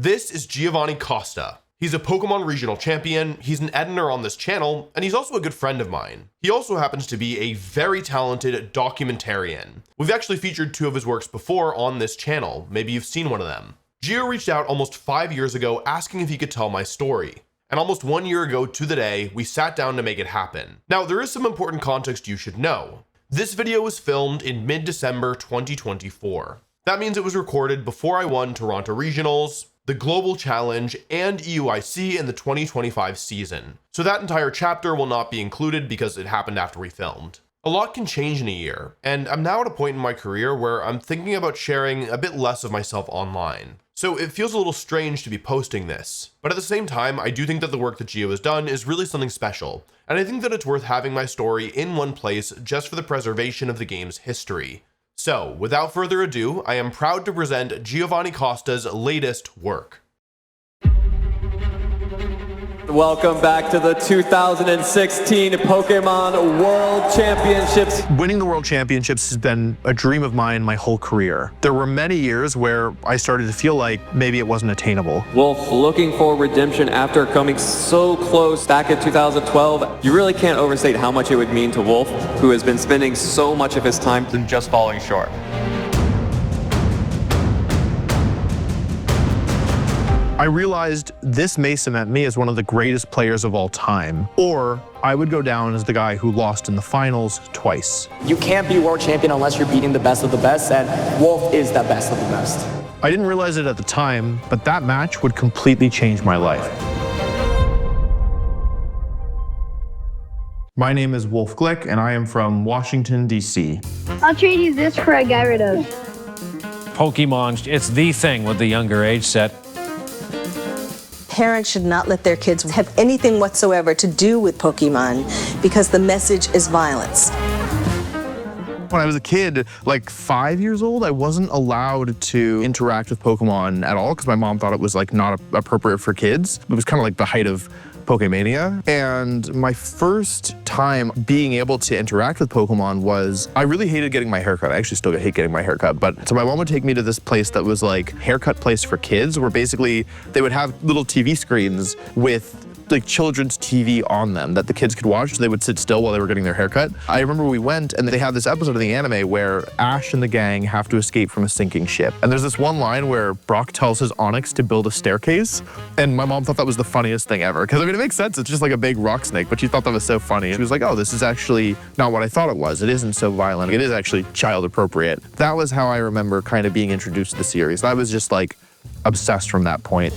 This is Giovanni Costa. He's a Pokemon regional champion, he's an editor on this channel, and he's also a good friend of mine. He also happens to be a very talented documentarian. We've actually featured 2 of his works before on this channel. Maybe you've seen one of them. Gio reached out almost 5 years ago asking if he could tell my story. And almost 1 year ago to the day, we sat down to make it happen. Now, there is some important context you should know. This video was filmed in mid-December 2024. That means it was recorded before I won Toronto Regionals, the Global Challenge, and EUIC in the 2025 season. So that entire chapter will not be included because it happened after we filmed. A lot can change in a year, and I'm now at a point in my career where I'm thinking about sharing a bit less of myself online. So it feels a little strange to be posting this. But at the same time, I do think that the work that Gio has done is really something special, and I think that it's worth having my story in one place just for the preservation of the game's history. So, without further ado, I am proud to present Giovanni Costa's latest work. Welcome back to the 2016 Pokemon World Championships. Winning the World Championships has been a dream of mine my whole career. There were many years where I started to feel like maybe it wasn't attainable. Wolf looking for redemption after coming so close back in 2012. You really can't overstate how much it would mean to Wolf, who has been spending so much of his time and just falling short. I realized this may cement me as one of the greatest players of all time, or I would go down as the guy who lost in the finals twice. You can't be world champion unless you're beating the best of the best, and Wolf is the best of the best. I didn't realize it at the time, but that match would completely change my life. My name is Wolf Glick, and I am from Washington, D.C. I'll trade you this for a Gyarados. Pokemon, it's the thing with the younger age set. Parents should not let their kids have anything whatsoever to do with Pokemon because the message is violence. When I was a kid, like 5 years old, I wasn't allowed to interact with Pokemon at all because my mom thought it was like not appropriate for kids. It was kind of like the height of Pokemania. And my first time being able to interact with Pokemon was, I really hated getting my haircut. I actually still hate getting my haircut. But so my mom would take me to this place that was like haircut place for kids, where basically they would have little TV screens with like children's TV on them that the kids could watch. So they would sit still while they were getting their haircut. I remember we went and they had this episode of the anime where Ash and the gang have to escape from a sinking ship. And there's this one line where Brock tells his Onix to build a staircase. And my mom thought that was the funniest thing ever. Because I mean, it makes sense. It's just like a big rock snake, but she thought that was so funny. She was like, oh, this is actually not what I thought it was. It isn't so violent. It is actually child appropriate. That was how I remember kind of being introduced to the series. I was just like obsessed from that point.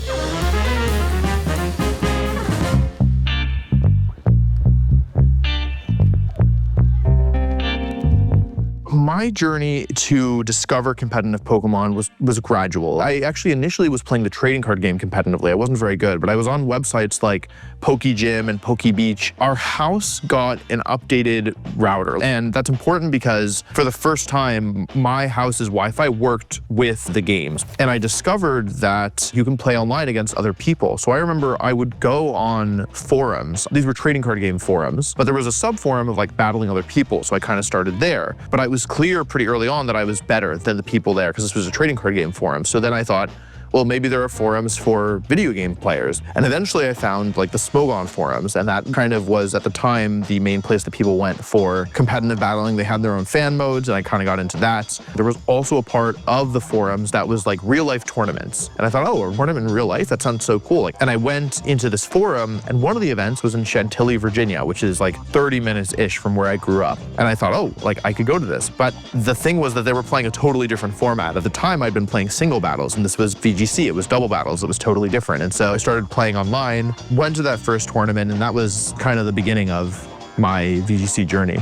My journey to discover competitive Pokemon was gradual. I actually initially was playing the trading card game competitively. I wasn't very good, but I was on websites like PokeGym and PokeBeach. Our house got an updated router, and that's important because for the first time, my house's Wi-Fi worked with the games. And I discovered that you can play online against other people. So I remember I would go on forums. These were trading card game forums, but there was a sub-forum of like battling other people. So I kind of started there, but I was clear pretty early on that I was better than the people there because this was a trading card game forum. So then I thought, well, maybe there are forums for video game players. And eventually I found like the Smogon forums, and that kind of was at the time the main place that people went for competitive battling. They had their own fan modes, and I kind of got into that. There was also a part of the forums that was like real life tournaments. And I thought, oh, a tournament in real life? That sounds so cool. And I went into this forum, and one of the events was in Chantilly, Virginia, which is like 30 minutes-ish from where I grew up. And I thought, oh, like I could go to this. But the thing was that they were playing a totally different format. At the time, I'd been playing single battles, and this was VGC. It was double battles. It was totally different. And so I started playing online, went to that first tournament, and that was kind of the beginning of my VGC journey.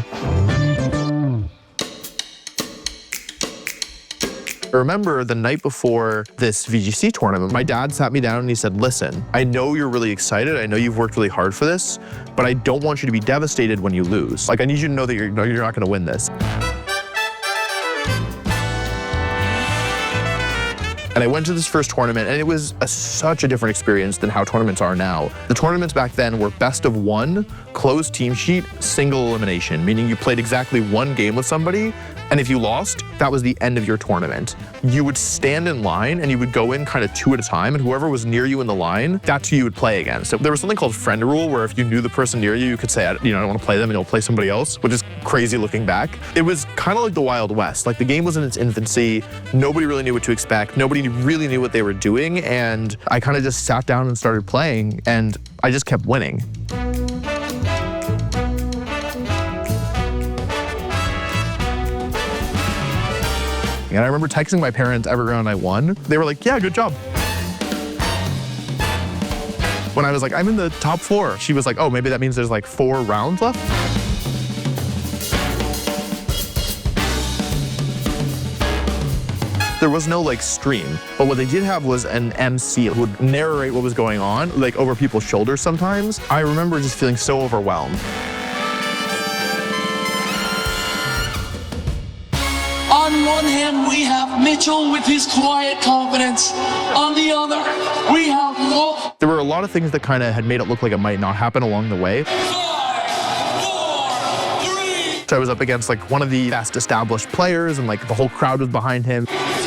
I remember the night before this VGC tournament, my dad sat me down and he said, listen, I know you're really excited. I know you've worked really hard for this, but I don't want you to be devastated when you lose. Like, I need you to know that you're not going to win this. And I went to this first tournament, and it was such a different experience than how tournaments are now. The tournaments back then were best of one, closed team sheet, single elimination, meaning you played exactly one game with somebody, And if you lost, that was the end of your tournament. You would stand in line and you would go in kind of 2 at a time, and whoever was near you in the line, that's who you would play against. So there was something called friend rule, where if you knew the person near you, you could say, I don't want to play them, and you'll play somebody else, which is crazy looking back. It was kind of like the Wild West. Like, the game was in its infancy. Nobody really knew what to expect. Nobody really knew what they were doing. And I kind of just sat down and started playing, and I just kept winning. And I remember texting my parents every round I won. They were like, yeah, good job. When I was like, I'm in the top 4, she was like, oh, maybe that means there's like 4 rounds left? There was no like stream, but what they did have was an MC who would narrate what was going on, like over people's shoulders sometimes. I remember just feeling so overwhelmed. On one hand, we have Mitchell with his quiet confidence. On the other, we have Wolf. There were a lot of things that kind of had made it look like it might not happen along the way. 5, 4, 3. So I was up against like one of the best established players, and like the whole crowd was behind him. 2, 1, let's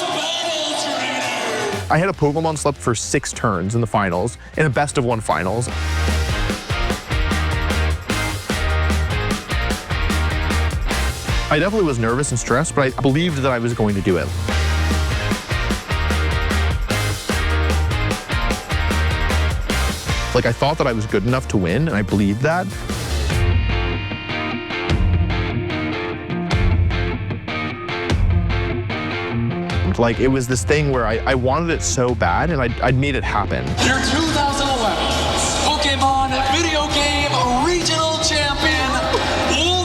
battle, trainer. I had a Pokemon slept for 6 turns in the finals, in a best of 1 finals. I definitely was nervous and stressed, but I believed that I was going to do it. Like, I thought that I was good enough to win, and I believed that. Like, it was this thing where I wanted it so bad, and I'd made it happen. Your 2011 Pokemon video game regional champion, Wolfey.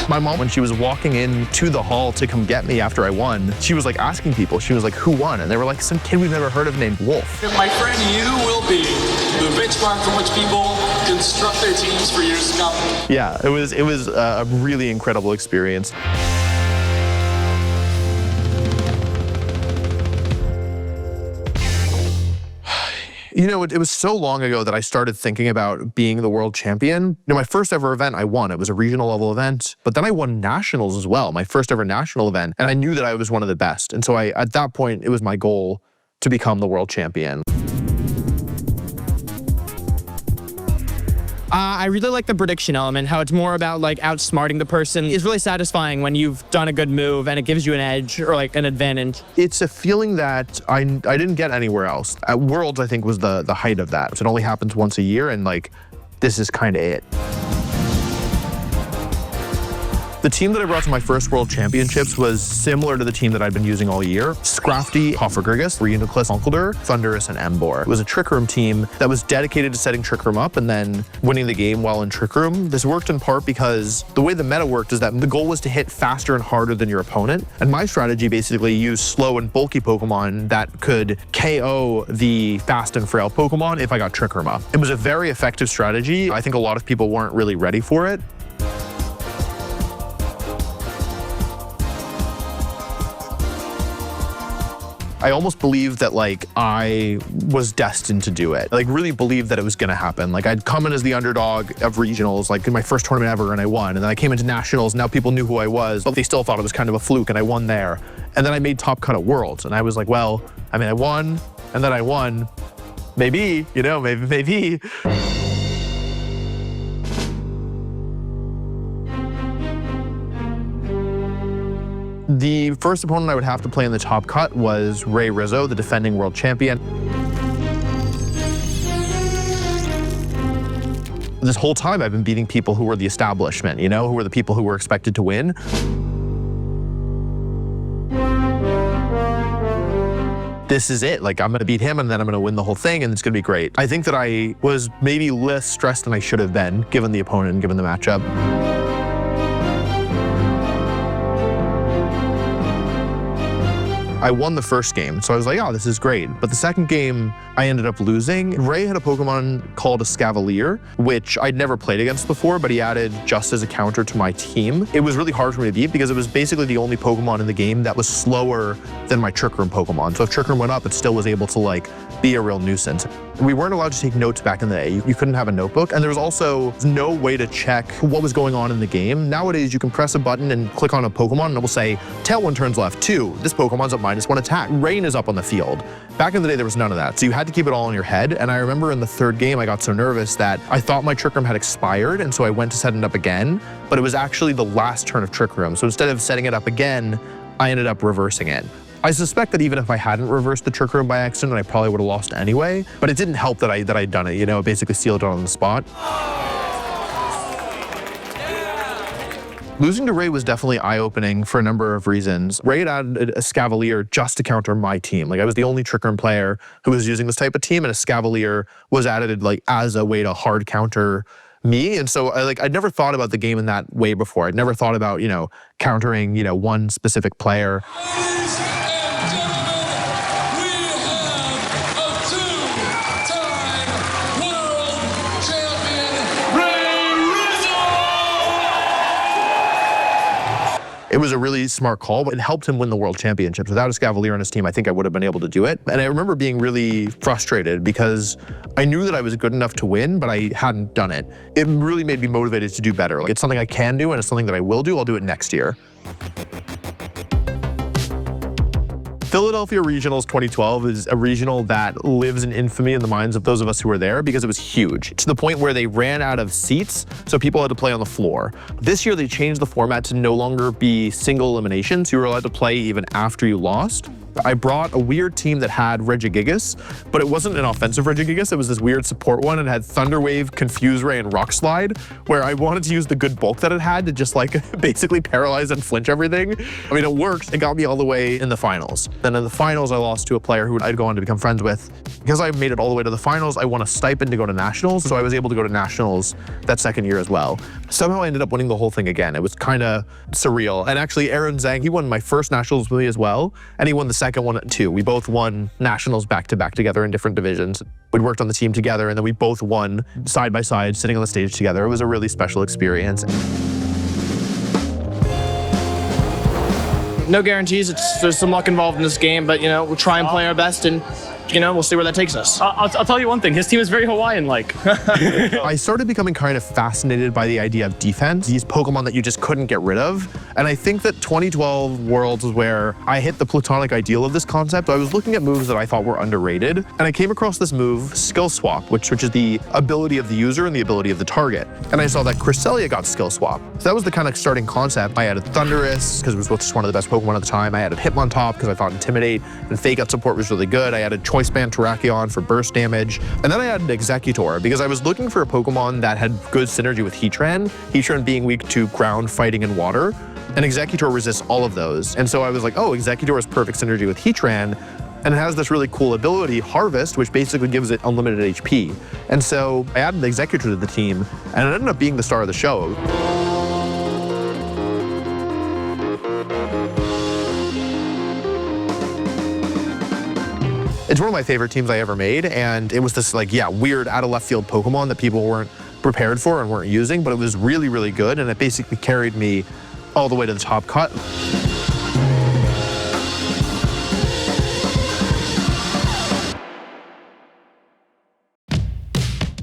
My mom, when she was walking into the hall to come get me after I won, she was like asking people, she was like, who won? And they were like, some kid we've never heard of named Wolf. My friend, you will be the benchmark from which people construct their teams for years to come. Yeah, it was a really incredible experience. You know, it was so long ago that I started thinking about being the world champion. You know, my first ever event I won, it was a regional level event, but then I won nationals as well, my first ever national event, and I knew that I was one of the best. And so at that point, it was my goal to become the world champion. I really like the prediction element, how it's more about like outsmarting the person. It's really satisfying when you've done a good move and it gives you an edge or like an advantage. It's a feeling that I didn't get anywhere else. At Worlds, I think, was the height of that. It only happens once a year, and like, this is kind of it. The team that I brought to my first World Championships was similar to the team that I'd been using all year. Scrafty, Hoffergrigus, Reuniclus, Unkelder, Thundurus, and Embor. It was a Trick Room team that was dedicated to setting Trick Room up and then winning the game while in Trick Room. This worked in part because the way the meta worked is that the goal was to hit faster and harder than your opponent. And my strategy basically used slow and bulky Pokemon that could KO the fast and frail Pokemon if I got Trick Room up. It was a very effective strategy. I think a lot of people weren't really ready for it. I almost believed that like I was destined to do it. Like, really believed that it was gonna happen. Like, I'd come in as the underdog of regionals, like in my first tournament ever, and I won. And then I came into nationals, and now people knew who I was, but they still thought it was kind of a fluke, and I won there. And then I made top cut at Worlds, and I was like, well, I mean, I won, and then I won. Maybe, you know, maybe. The first opponent I would have to play in the top cut was Ray Rizzo, the defending world champion. This whole time I've been beating people who were the establishment, you know, who were the people who were expected to win. This is it. Like, I'm gonna beat him and then I'm gonna win the whole thing and it's gonna be great. I think that I was maybe less stressed than I should have been, given the opponent and given the matchup. I won the first game, so I was like, oh, this is great. But the second game, I ended up losing. Ray had a Pokemon called a Scavalier, which I'd never played against before, but he added just as a counter to my team. It was really hard for me to beat because it was basically the only Pokemon in the game that was slower than my Trick Room Pokemon. So if Trick Room went up, it still was able to like be a real nuisance. We weren't allowed to take notes back in the day. You couldn't have a notebook, and there was also no way to check what was going on in the game. Nowadays, you can press a button and click on a Pokemon, and it will say, Tailwind turns left 2. This Pokemon's up -1 attack. Rain is up on the field. Back in the day, there was none of that, so you had to keep it all in your head. And I remember in the third game, I got so nervous that I thought my Trick Room had expired, and so I went to set it up again, but it was actually the last turn of Trick Room. So instead of setting it up again, I ended up reversing it. I suspect that even if I hadn't reversed the Trick Room by accident, I probably would have lost anyway, but it didn't help that I'd done it, you know, it basically sealed it on the spot. Losing to Ray was definitely eye-opening for a number of reasons. Ray had added a Scavalier just to counter my team. Like, I was the only Trick Room player who was using this type of team, and a Scavalier was added like as a way to hard counter me. And so I'd never thought about the game in that way before. I'd never thought about, you know, countering, you know, one specific player. Ladies and gentlemen, we have a two-time world champion, Ray Rizzo! It was a really smart call, but it helped him win the world championships. Without a Scavalier on his team, I think I would have been able to do it. And I remember being really frustrated because I knew that I was good enough to win, but I hadn't done it. It really made me motivated to do better. Like, it's something I can do, and it's something that I will do. I'll do it next year. Philadelphia Regionals 2012 is a regional that lives in infamy in the minds of those of us who were there because it was huge, to the point where they ran out of seats, so people had to play on the floor. This year, they changed the format to no longer be single eliminations. You were allowed to play even after you lost. I brought a weird team that had Regigigas, but it wasn't an offensive Regigigas. It was this weird support one. It had Thunder Wave, Confuse Ray, and Rock Slide, where I wanted to use the good bulk that it had to just like basically paralyze and flinch everything. I mean, it worked. It got me all the way in the finals. Then in the finals, I lost to a player who I'd go on to become friends with. Because I made it all the way to the finals, I won a stipend to go to nationals, so I was able to go to nationals that second year as well. Somehow I ended up winning the whole thing again. It was kind of surreal. And actually, Aaron Zhang, he won my first nationals with me as well, and he won the second one too. We both won nationals back-to-back together in different divisions. We'd worked on the team together, and then we both won side by side, sitting on the stage together. It was a really special experience. No guarantees. There's some luck involved in this game, but, you know, we'll try and play our best, and, you know, we'll see where that takes us. I'll tell you one thing. His team is very Hawaiian-like. I started becoming kind of fascinated by the idea of defense, these Pokemon that you just couldn't get rid of. And I think that 2012 Worlds was where I hit the platonic ideal of this concept. I was looking at moves that I thought were underrated, and I came across this move, Skill Swap, which is the ability of the user and the ability of the target. And I saw that Cresselia got Skill Swap. So that was the kind of starting concept. I added Thundurus, because it was just one of the best Pokemon at the time. I added Hitmontop, because I thought Intimidate and Fake Out support was really good. I added Choice Band Terrakion for burst damage. And then I added Exeggutor, because I was looking for a Pokemon that had good synergy with Heatran, Heatran being weak to ground, fighting, and water. And Exeggutor resists all of those. And so I was like, oh, Exeggutor has perfect synergy with Heatran, and it has this really cool ability, Harvest, which basically gives it unlimited HP. And so I added Exeggutor to the team, and it ended up being the star of the show. It's one of my favorite teams I ever made, and it was this like, yeah, weird out of left field Pokemon that people weren't prepared for and weren't using, but it was really, really good, and it basically carried me all the way to the top cut.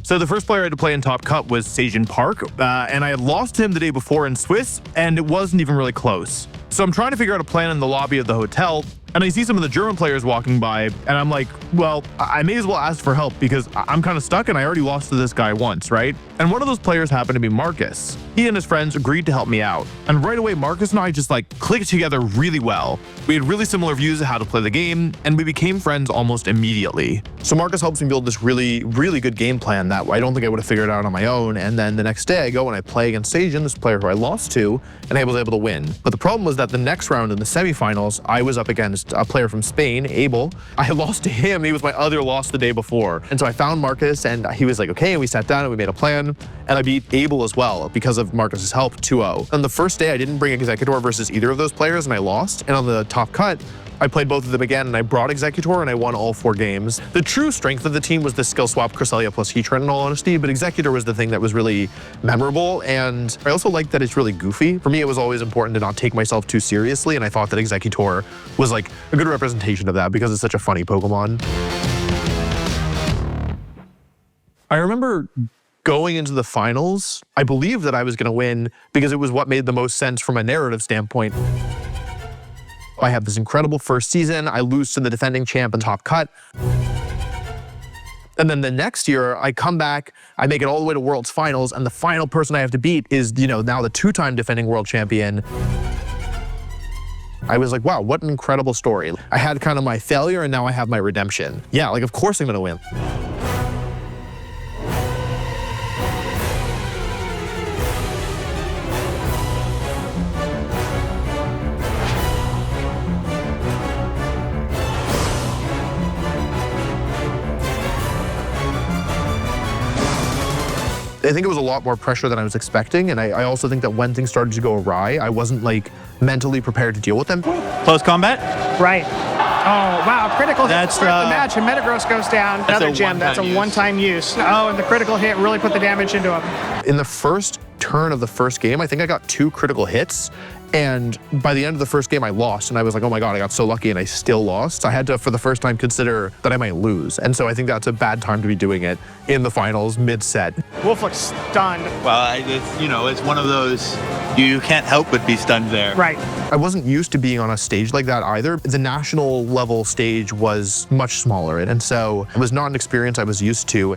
So the first player I had to play in Top Cut was Sajin Park, and I had lost him the day before in Swiss, and it wasn't even really close. So I'm trying to figure out a plan in the lobby of the hotel, and I see some of the German players walking by, and I'm like, well, I may as well ask for help because I'm kind of stuck and I already lost to this guy once, right? And one of those players happened to be Marcus. He and his friends agreed to help me out. And right away, Marcus and I just like clicked together really well. We had really similar views of how to play the game, and we became friends almost immediately. So Marcus helps me build this really, really good game plan that I don't think I would have figured out on my own. And then the next day I go and I play against Sajin, this player who I lost to, and I was able to win. But the problem was that the next round in the semifinals, I was up against a player from Spain, Abel. I had lost to him. He was my other loss the day before. And so I found Marcus, and he was like, okay, and we sat down and we made a plan. And I beat Abel as well because of Marcus's help, 2-0. On the first day, I didn't bring Exeggutor versus either of those players, and I lost. And on the top cut, I played both of them again, and I brought Exeggutor, and I won all 4 games. The true strength of the team was the skill swap Cresselia plus Heatran, in all honesty, but Exeggutor was the thing that was really memorable, and I also like that it's really goofy. For me, it was always important to not take myself too seriously, and I thought that Exeggutor was like a good representation of that because it's such a funny Pokemon. I remember going into the finals, I believed that I was going to win because it was what made the most sense from a narrative standpoint. I have this incredible first season. I lose to the defending champ and top cut. And then the next year, I come back, I make it all the way to World's Finals, and the final person I have to beat is, now the two-time defending world champion. I was like, wow, what an incredible story. I had kind of my failure, and now I have my redemption. Yeah, like, of course I'm gonna win. I think it was a lot more pressure than I was expecting, and I also think that when things started to go awry, I wasn't like mentally prepared to deal with them. Close combat? Right. Oh, wow, critical hit to start the match, and Metagross goes down. Another gem, that's a one-time use. Oh, and the critical hit really put the damage into him. In the first turn of the first game, I think I got 2 critical hits, and by the end of the first game, I lost, and I was like, oh my God, I got so lucky, and I still lost. I had to, for the first time, consider that I might lose, and so I think that's a bad time to be doing it in the finals, mid-set. Wolf looks stunned. Well, it's one of those, you can't help but be stunned there. Right. I wasn't used to being on a stage like that either. The national level stage was much smaller, and so it was not an experience I was used to.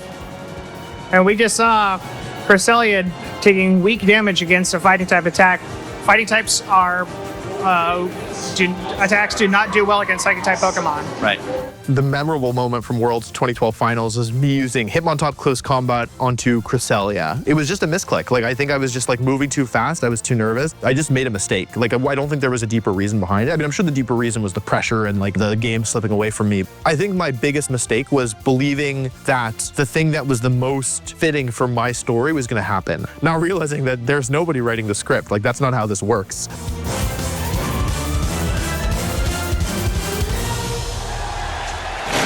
And we just saw Cresselia taking weak damage against a fighting type attack. Fighting types are, attacks do not do well against psychic type Pokemon. Right. The memorable moment from World's 2012 finals is me using Hitmontop Close Combat onto Cresselia. It was just a misclick. Like, I think I was just like moving too fast. I was too nervous. I just made a mistake. Like, I don't think there was a deeper reason behind it. I mean, I'm sure the deeper reason was the pressure and like the game slipping away from me. I think my biggest mistake was believing that the thing that was the most fitting for my story was going to happen. Now realizing that there's nobody writing the script. Like, that's not how this works.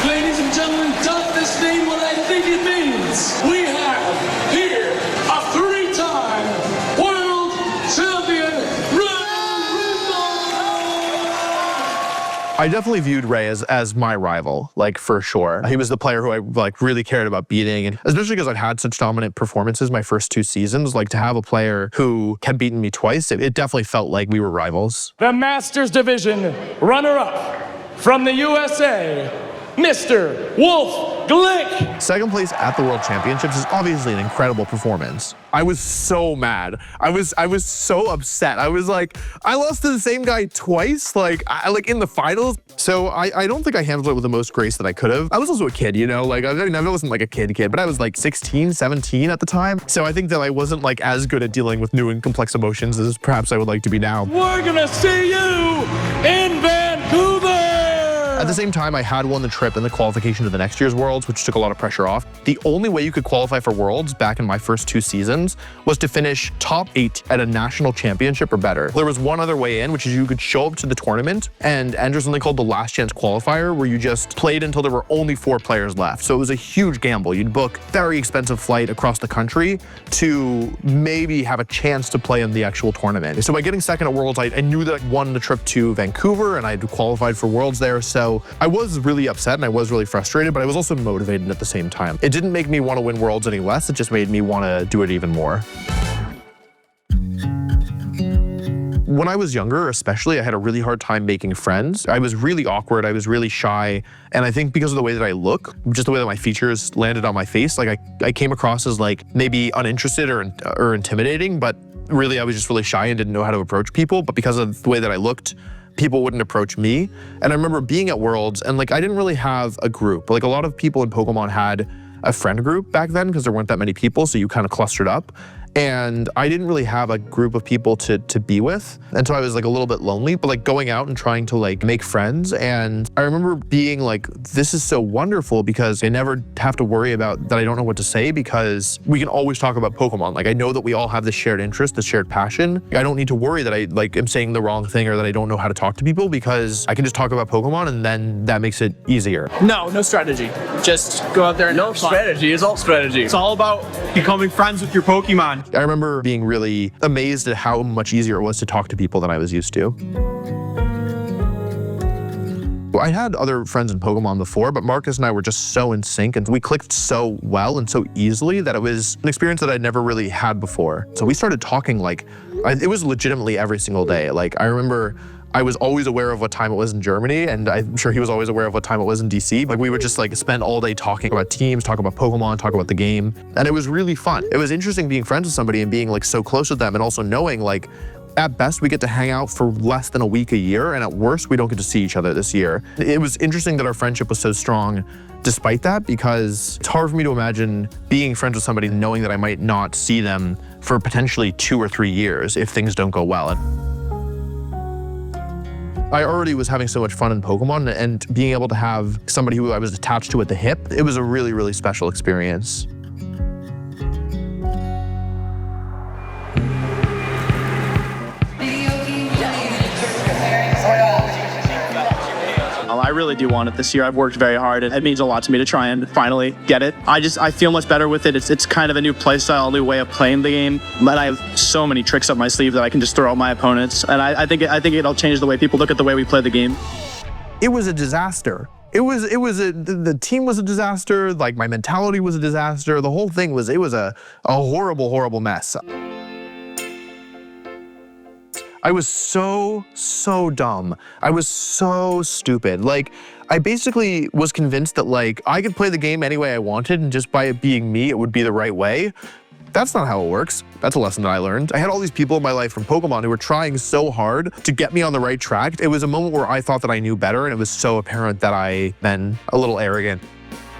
Ladies and gentlemen, does this mean what I think it means? We have here a 3-time world champion, I definitely viewed Ray as my rival, like, for sure. He was the player who I like really cared about beating, and especially because I'd had such dominant performances my first 2 seasons. Like, to have a player who had beaten me twice, it definitely felt like we were rivals. The Masters Division runner-up from the USA, Mr. Wolf. Second place at the World Championships is obviously an incredible performance. I was so mad. I was so upset. I was like, I lost to the same guy twice, like in the finals. So I don't think I handled it with the most grace that I could have. I was also a kid, like, I mean, I wasn't like a kid, but I was like 16, 17 at the time. So I think that I wasn't like as good at dealing with new and complex emotions as perhaps I would like to be now. We're gonna see you in Vancouver! At the same time, I had won the trip and the qualification to the next year's Worlds, which took a lot of pressure off. The only way you could qualify for Worlds back in my first 2 seasons was to finish top 8 at a national championship or better. There was one other way in, which is you could show up to the tournament and enter something called the last chance qualifier, where you just played until there were only 4 players left. So it was a huge gamble. You'd book a very expensive flight across the country to maybe have a chance to play in the actual tournament. So by getting second at Worlds, I knew that I won the trip to Vancouver and I'd qualified for Worlds there. So I was really upset and I was really frustrated, but I was also motivated at the same time. It didn't make me want to win Worlds any less. It just made me want to do it even more. When I was younger, especially, I had a really hard time making friends. I was really awkward. I was really shy. And I think because of the way that I look, just the way that my features landed on my face, like I came across as like maybe uninterested or intimidating, but really I was just really shy and didn't know how to approach people. But because of the way that I looked, people wouldn't approach me. And I remember being at Worlds and like I didn't really have a group. Like a lot of people in Pokemon had a friend group back then because there weren't that many people, so you kind of clustered up. And I didn't really have a group of people to be with. And so I was like a little bit lonely, but like going out and trying to like make friends. And I remember being like, this is so wonderful because I never have to worry about that I don't know what to say because we can always talk about Pokemon. Like I know that we all have this shared interest, this shared passion. I don't need to worry that I like am saying the wrong thing or that I don't know how to talk to people because I can just talk about Pokemon and then that makes it easier. No strategy. Just go out there and no strategy. It's all strategy. It's all about becoming friends with your Pokemon. I remember being really amazed at how much easier it was to talk to people than I was used to. I had other friends in Pokemon before, but Marcus and I were just so in sync and we clicked so well and so easily that it was an experience that I'd never really had before. So we started talking like, it was legitimately every single day. Like I remember I was always aware of what time it was in Germany, and I'm sure he was always aware of what time it was in DC. Like we would just like spend all day talking about teams, talk about Pokemon, talk about the game. And it was really fun. It was interesting being friends with somebody and being like so close with them, and also knowing like at best we get to hang out for less than a week a year, and at worst we don't get to see each other this year. It was interesting that our friendship was so strong despite that, because it's hard for me to imagine being friends with somebody knowing that I might not see them for potentially 2 or 3 years if things don't go well. I already was having so much fun in Pokemon, and being able to have somebody who I was attached to at the hip, it was a really, really special experience. I really do want it this year. I've worked very hard. It means a lot to me to try and finally get it. I feel much better with it. It's kind of a new play style, a new way of playing the game. But I have so many tricks up my sleeve that I can just throw at my opponents. And I think it'll change the way people look at the way we play the game. It was a disaster. The team was a disaster. Like my mentality was a disaster. The whole thing was, it was a horrible, horrible mess. I was so dumb. I was so stupid. Like, I basically was convinced that like, I could play the game any way I wanted, and just by it being me, it would be the right way. That's not how it works. That's a lesson that I learned. I had all these people in my life from Pokemon who were trying so hard to get me on the right track. It was a moment where I thought that I knew better, and it was so apparent that I been a little arrogant.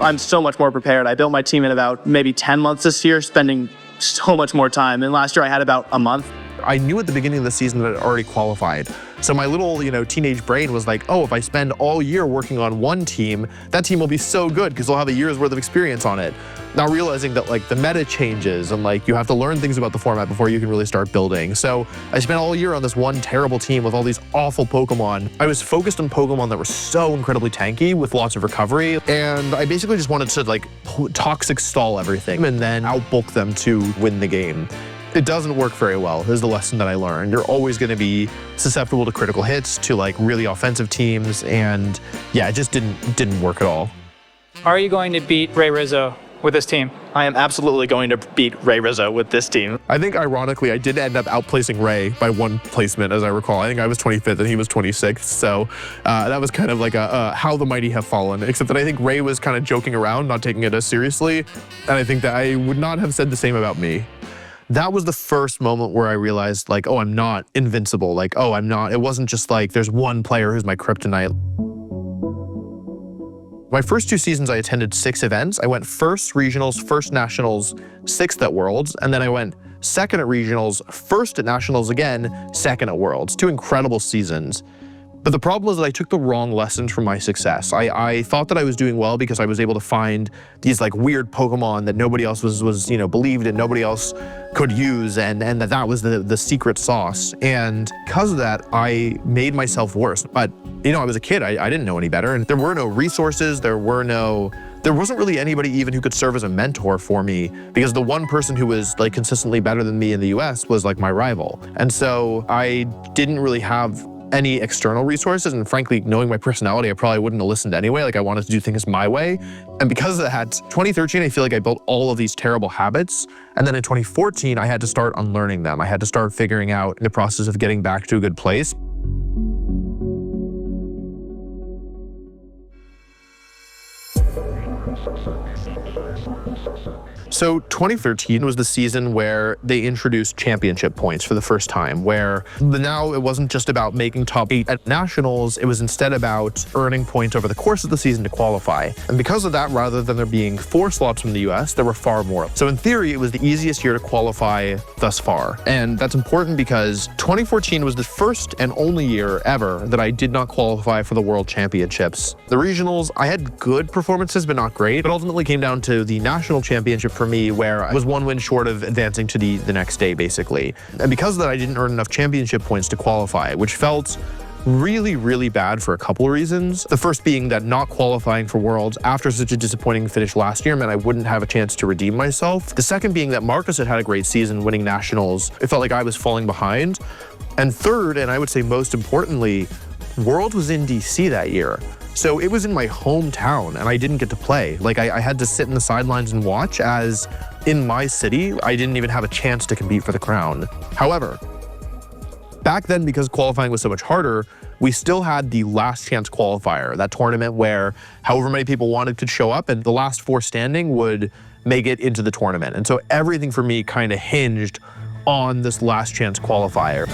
I'm so much more prepared. I built my team in about maybe 10 months this year, spending so much more time. And last year I had about a month. I knew at the beginning of the season that I'd already qualified. So my little, teenage brain was like, oh, if I spend all year working on one team, that team will be so good because they'll have a year's worth of experience on it. Now realizing that like the meta changes and like you have to learn things about the format before you can really start building. So I spent all year on this one terrible team with all these awful Pokemon. I was focused on Pokemon that were so incredibly tanky with lots of recovery. And I basically just wanted to like toxic stall everything and then outbulk them to win the game. It doesn't work very well, is the lesson that I learned. You're always going to be susceptible to critical hits, to like really offensive teams, and yeah, it just didn't work at all. Are you going to beat Ray Rizzo with this team? I am absolutely going to beat Ray Rizzo with this team. I think ironically, I did end up outplacing Ray by 1 placement, as I recall. I think I was 25th and he was 26th. So that was kind of like a how the mighty have fallen, except that I think Ray was kind of joking around, not taking it as seriously. And I think that I would not have said the same about me. That was the first moment where I realized like, oh, I'm not invincible. Like, oh, I'm not. It wasn't just like there's one player who's my kryptonite. My first 2 seasons, I attended 6 events. I went first regionals, first nationals, 6th at Worlds, and then I went second at regionals, first at nationals again, second at Worlds. 2 incredible seasons. But the problem was that I took the wrong lessons from my success. I thought that I was doing well because I was able to find these like weird Pokemon that nobody else was believed in, nobody else could use, and that was the secret sauce. And because of that, I made myself worse. But I was a kid, I didn't know any better, and there were no resources, there wasn't really anybody even who could serve as a mentor for me, because the one person who was like consistently better than me in the US was like my rival. And so I didn't really have any external resources, and frankly, knowing my personality, I probably wouldn't have listened anyway. Like I wanted to do things my way. And because of that, 2013, I feel like I built all of these terrible habits. And then in 2014, I had to start unlearning them. I had to start figuring out in the process of getting back to a good place. So 2013 was the season where they introduced championship points for the first time, where now it wasn't just about making top 8 at nationals, it was instead about earning points over the course of the season to qualify. And because of that, rather than there being 4 slots from the US, there were far more. So in theory, it was the easiest year to qualify thus far. And that's important because 2014 was the first and only year ever that I did not qualify for the World Championships. The regionals, I had good performances, but not great, but ultimately came down to the national championship for me, where I was 1 win short of advancing to the next day, basically. And because of that, I didn't earn enough championship points to qualify, which felt really, really bad for a couple of reasons. The first being that not qualifying for Worlds after such a disappointing finish last year meant I wouldn't have a chance to redeem myself. The second being that Marcus had a great season winning nationals. It felt like I was falling behind. And third, and I would say most importantly, World was in DC that year. So it was in my hometown and I didn't get to play. Like I had to sit in the sidelines and watch as in my city, I didn't even have a chance to compete for the crown. However, back then, because qualifying was so much harder, we still had the last chance qualifier, that tournament where however many people wanted could show up and the last 4 standing would make it into the tournament. And so everything for me kind of hinged on this last chance qualifier.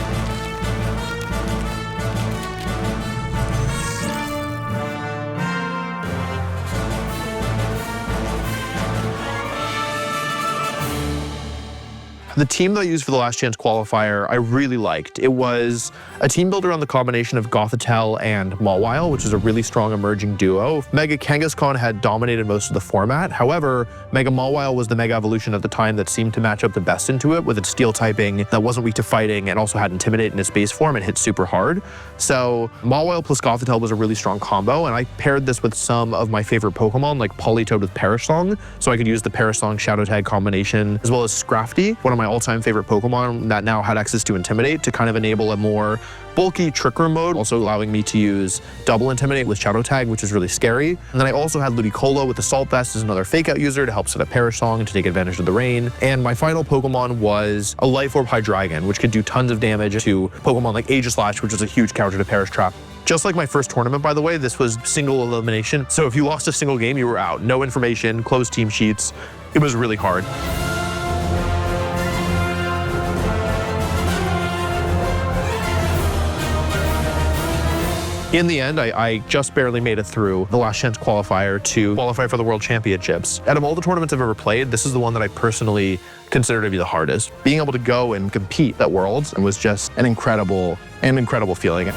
The team that I used for the last chance qualifier, I really liked. It was a team built around the combination of Gothitelle and Mawile, which is a really strong emerging duo. Mega Kangaskhan had dominated most of the format. However, Mega Mawile was the Mega Evolution at the time that seemed to match up the best into it with its steel typing that wasn't weak to fighting and also had Intimidate in its base form and hit super hard. So Mawile plus Gothitelle was a really strong combo, and I paired this with some of my favorite Pokemon like Politoed with Perish Song, so I could use the Perish Song Shadow Tag combination, as well as Scrafty, one of my all-time favorite Pokemon that now had access to Intimidate to kind of enable a more bulky Trick Room mode, also allowing me to use double Intimidate with Shadow Tag, which is really scary. And then I also had Ludicolo with Assault Vest as another Fake Out user to help set up Perish Song and to take advantage of the rain. And my final Pokemon was a Life Orb Hydreigon, which could do tons of damage to Pokemon like Aegislash, which is a huge counter to Perish Trap. Just like my first tournament, by the way, this was single elimination. So if you lost a single game, you were out. No information, closed team sheets. It was really hard. In the end, I just barely made it through the last chance qualifier to qualify for the World Championships. Out of all the tournaments I've ever played, this is the one that I personally consider to be the hardest. Being able to go and compete at Worlds was just an incredible feeling.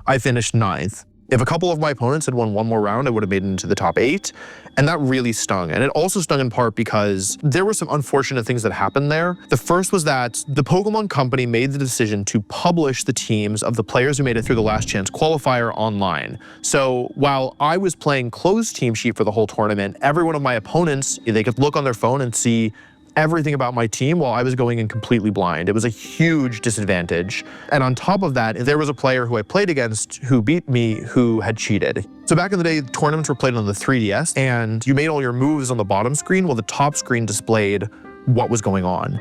I finished 9th. If a couple of my opponents had won one more round, I would have made it into the top 8, and that really stung. And it also stung in part because there were some unfortunate things that happened there. The first was that the Pokemon Company made the decision to publish the teams of the players who made it through the last chance qualifier online. So while I was playing closed team sheet for the whole tournament, every one of my opponents, they could look on their phone and see everything about my team while I was going in completely blind. It was a huge disadvantage. And on top of that, there was a player who I played against who beat me who had cheated. So back in the day, tournaments were played on the 3DS and you made all your moves on the bottom screen while the top screen displayed what was going on.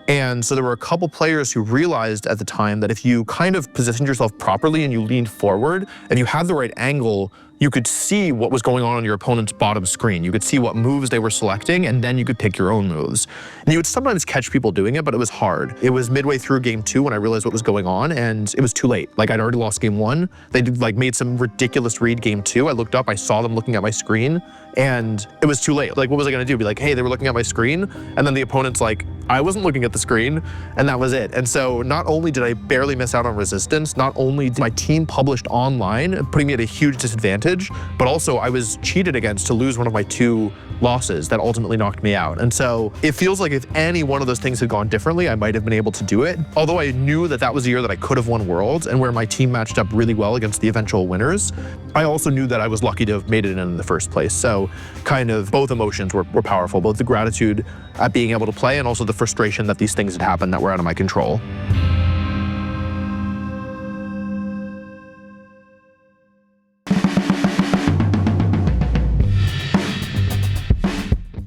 And so there were a couple players who realized at the time that if you kind of positioned yourself properly and you leaned forward and you had the right angle, you could see what was going on your opponent's bottom screen. You could see what moves they were selecting, and then you could pick your own moves. And you would sometimes catch people doing it, but it was hard. It was midway through game 2 when I realized what was going on, and it was too late. Like, I'd already lost game 1. They made some ridiculous read game 2. I looked up, I saw them looking at my screen, and it was too late. Like, what was I gonna do? Be like, hey, they were looking at my screen, and then the opponent's like, I wasn't looking at the screen, and that was it. And so not only did I barely miss out on resistance, not only did my team published online, putting me at a huge disadvantage, but also I was cheated against to lose one of my 2 losses that ultimately knocked me out. And so it feels like if any one of those things had gone differently, I might have been able to do it. Although I knew that that was the year that I could have won Worlds and where my team matched up really well against the eventual winners, I also knew that I was lucky to have made it in the first place. So kind of both emotions were powerful, both the gratitude at being able to play and also the frustration that these things had happened that were out of my control.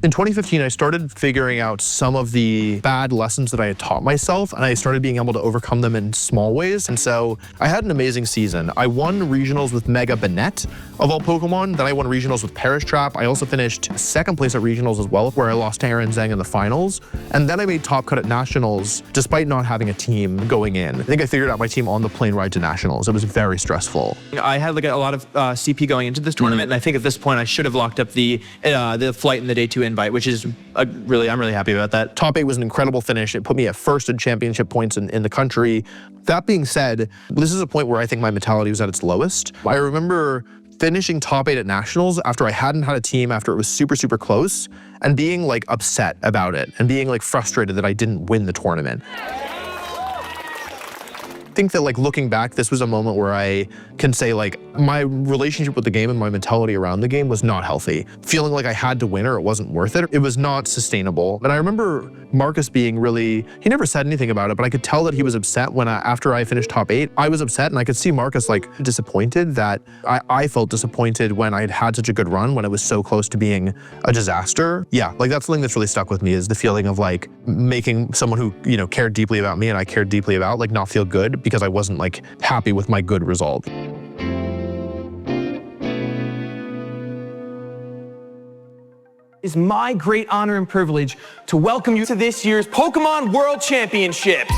In 2015, I started figuring out some of the bad lessons that I had taught myself, and I started being able to overcome them in small ways. And so I had an amazing season. I won regionals with Mega Banette, of all Pokemon. Then I won regionals with Perish Trap. I also finished 2nd place at regionals as well, where I lost to Aaron Zhang in the finals. And then I made top cut at nationals, despite not having a team going in. I think I figured out my team on the plane ride to nationals. It was very stressful. I had like a lot of CP going into this tournament, and I think at this point I should have locked up the flight and the day 2 invite, which is I'm really happy about that. Top 8 was an incredible finish. It put me at 1st in championship points in the country. That being said, this is a point where I think my mentality was at its lowest. I remember finishing top 8 at nationals after I hadn't had a team, after it was super, super close, and being like upset about it and being like frustrated that I didn't win the tournament. think that like looking back, this was a moment where I can say like my relationship with the game and my mentality around the game was not healthy. Feeling like I had to win or it wasn't worth it. It was not sustainable. And I remember Marcus being really, he never said anything about it, but I could tell that he was upset when after I finished top 8, I was upset, and I could see Marcus like disappointed that I felt disappointed when I had such a good run when it was so close to being a disaster. Yeah, like that's something that's really stuck with me, is the feeling of like making someone who, you know, cared deeply about me and I cared deeply about, like, not feel good because I wasn't like happy with my good result. It's my great honor and privilege to welcome you to this year's Pokemon World Championships.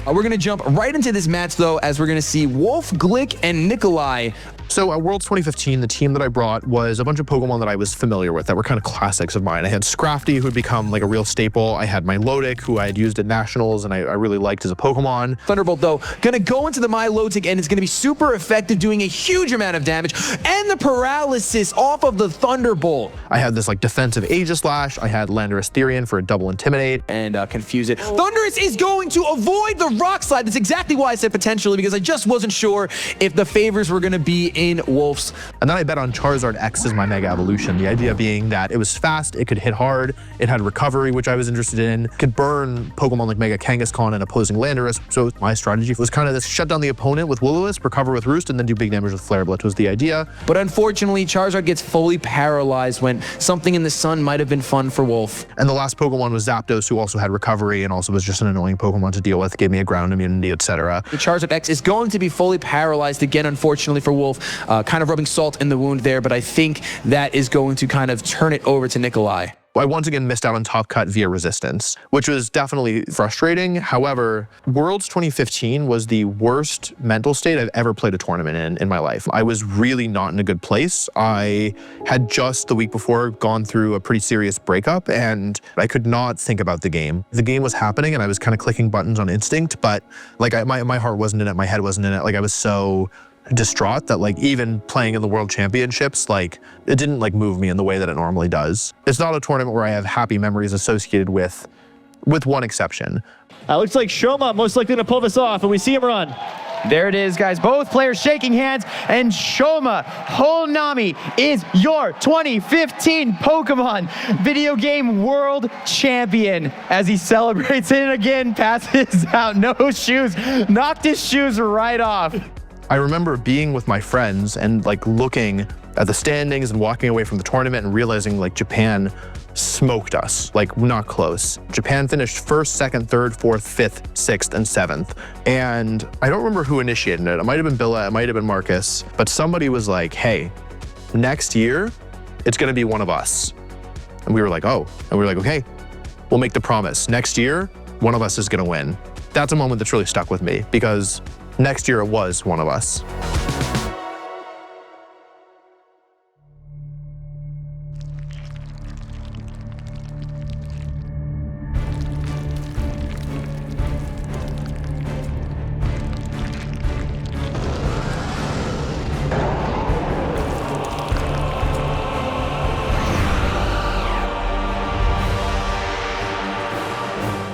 We're gonna jump right into this match though, as we're gonna see Wolf, Glick, and Nikolai. So at Worlds 2015, the team that I brought was a bunch of Pokemon that I was familiar with that were kind of classics of mine. I had Scrafty, who had become like a real staple. I had my Lodic, who I had used at Nationals and I really liked as a Pokemon. Thunderbolt though, gonna go into the Milotic and it's gonna be super effective, doing a huge amount of damage, and the paralysis off of the Thunderbolt. I had this like defensive Aegislash. I had Landorus Therian for a double Intimidate. And confuse it. Thunderous is going to avoid the Rock Slide. That's exactly why I said potentially, because I just wasn't sure if the favors were gonna be in Wolf's. And then I bet on Charizard X as my Mega Evolution. The idea being that it was fast, it could hit hard, it had recovery, which I was interested in, could burn Pokemon like Mega Kangaskhan and opposing Landorus. So my strategy was kind of this: shut down the opponent with Will-O-Wisp, recover with Roost, and then do big damage with Flare Blitz was the idea. But unfortunately, Charizard gets fully paralyzed when something in the sun might have been fun for Wolf. And the last Pokemon was Zapdos, who also had recovery and also was just an annoying Pokemon to deal with, gave me a ground immunity, etc. The Charizard X is going to be fully paralyzed again, unfortunately for Wolf. Kind of rubbing salt in the wound there, but I think that is going to kind of turn it over to Nikolai. I once again missed out on Top Cut via Resistance, which was definitely frustrating. However, Worlds 2015 was the worst mental state I've ever played a tournament in my life. I was really not in a good place. I had just the week before gone through a pretty serious breakup, and I could not think about the game. The game was happening and I was kind of clicking buttons on instinct, but like my heart wasn't in it, my head wasn't in it. Like I was so distraught that like even playing in the World Championships, like it didn't like move me in the way that it normally does. It's not a tournament where I have happy memories associated with one exception. Looks like Shoma most likely to pull this off, and we see him run. There it is, guys. Both players shaking hands, and Shoma Holnami is your 2015 Pokemon Video Game World Champion. As he celebrates it again, passes out, no shoes, knocked his shoes right off. I remember being with my friends and like looking at the standings and walking away from the tournament and realizing like Japan smoked us, like not close. Japan finished 1st, 2nd, 3rd, 4th, 5th, 6th, and 7th. And I don't remember who initiated it. It might have been Billa, it might have been Marcus, but somebody was like, hey, next year, it's gonna be one of us. And we were like, oh, and we were like, okay, we'll make the promise. Next year, one of us is gonna win. That's a moment that's really stuck with me because next year it was one of us.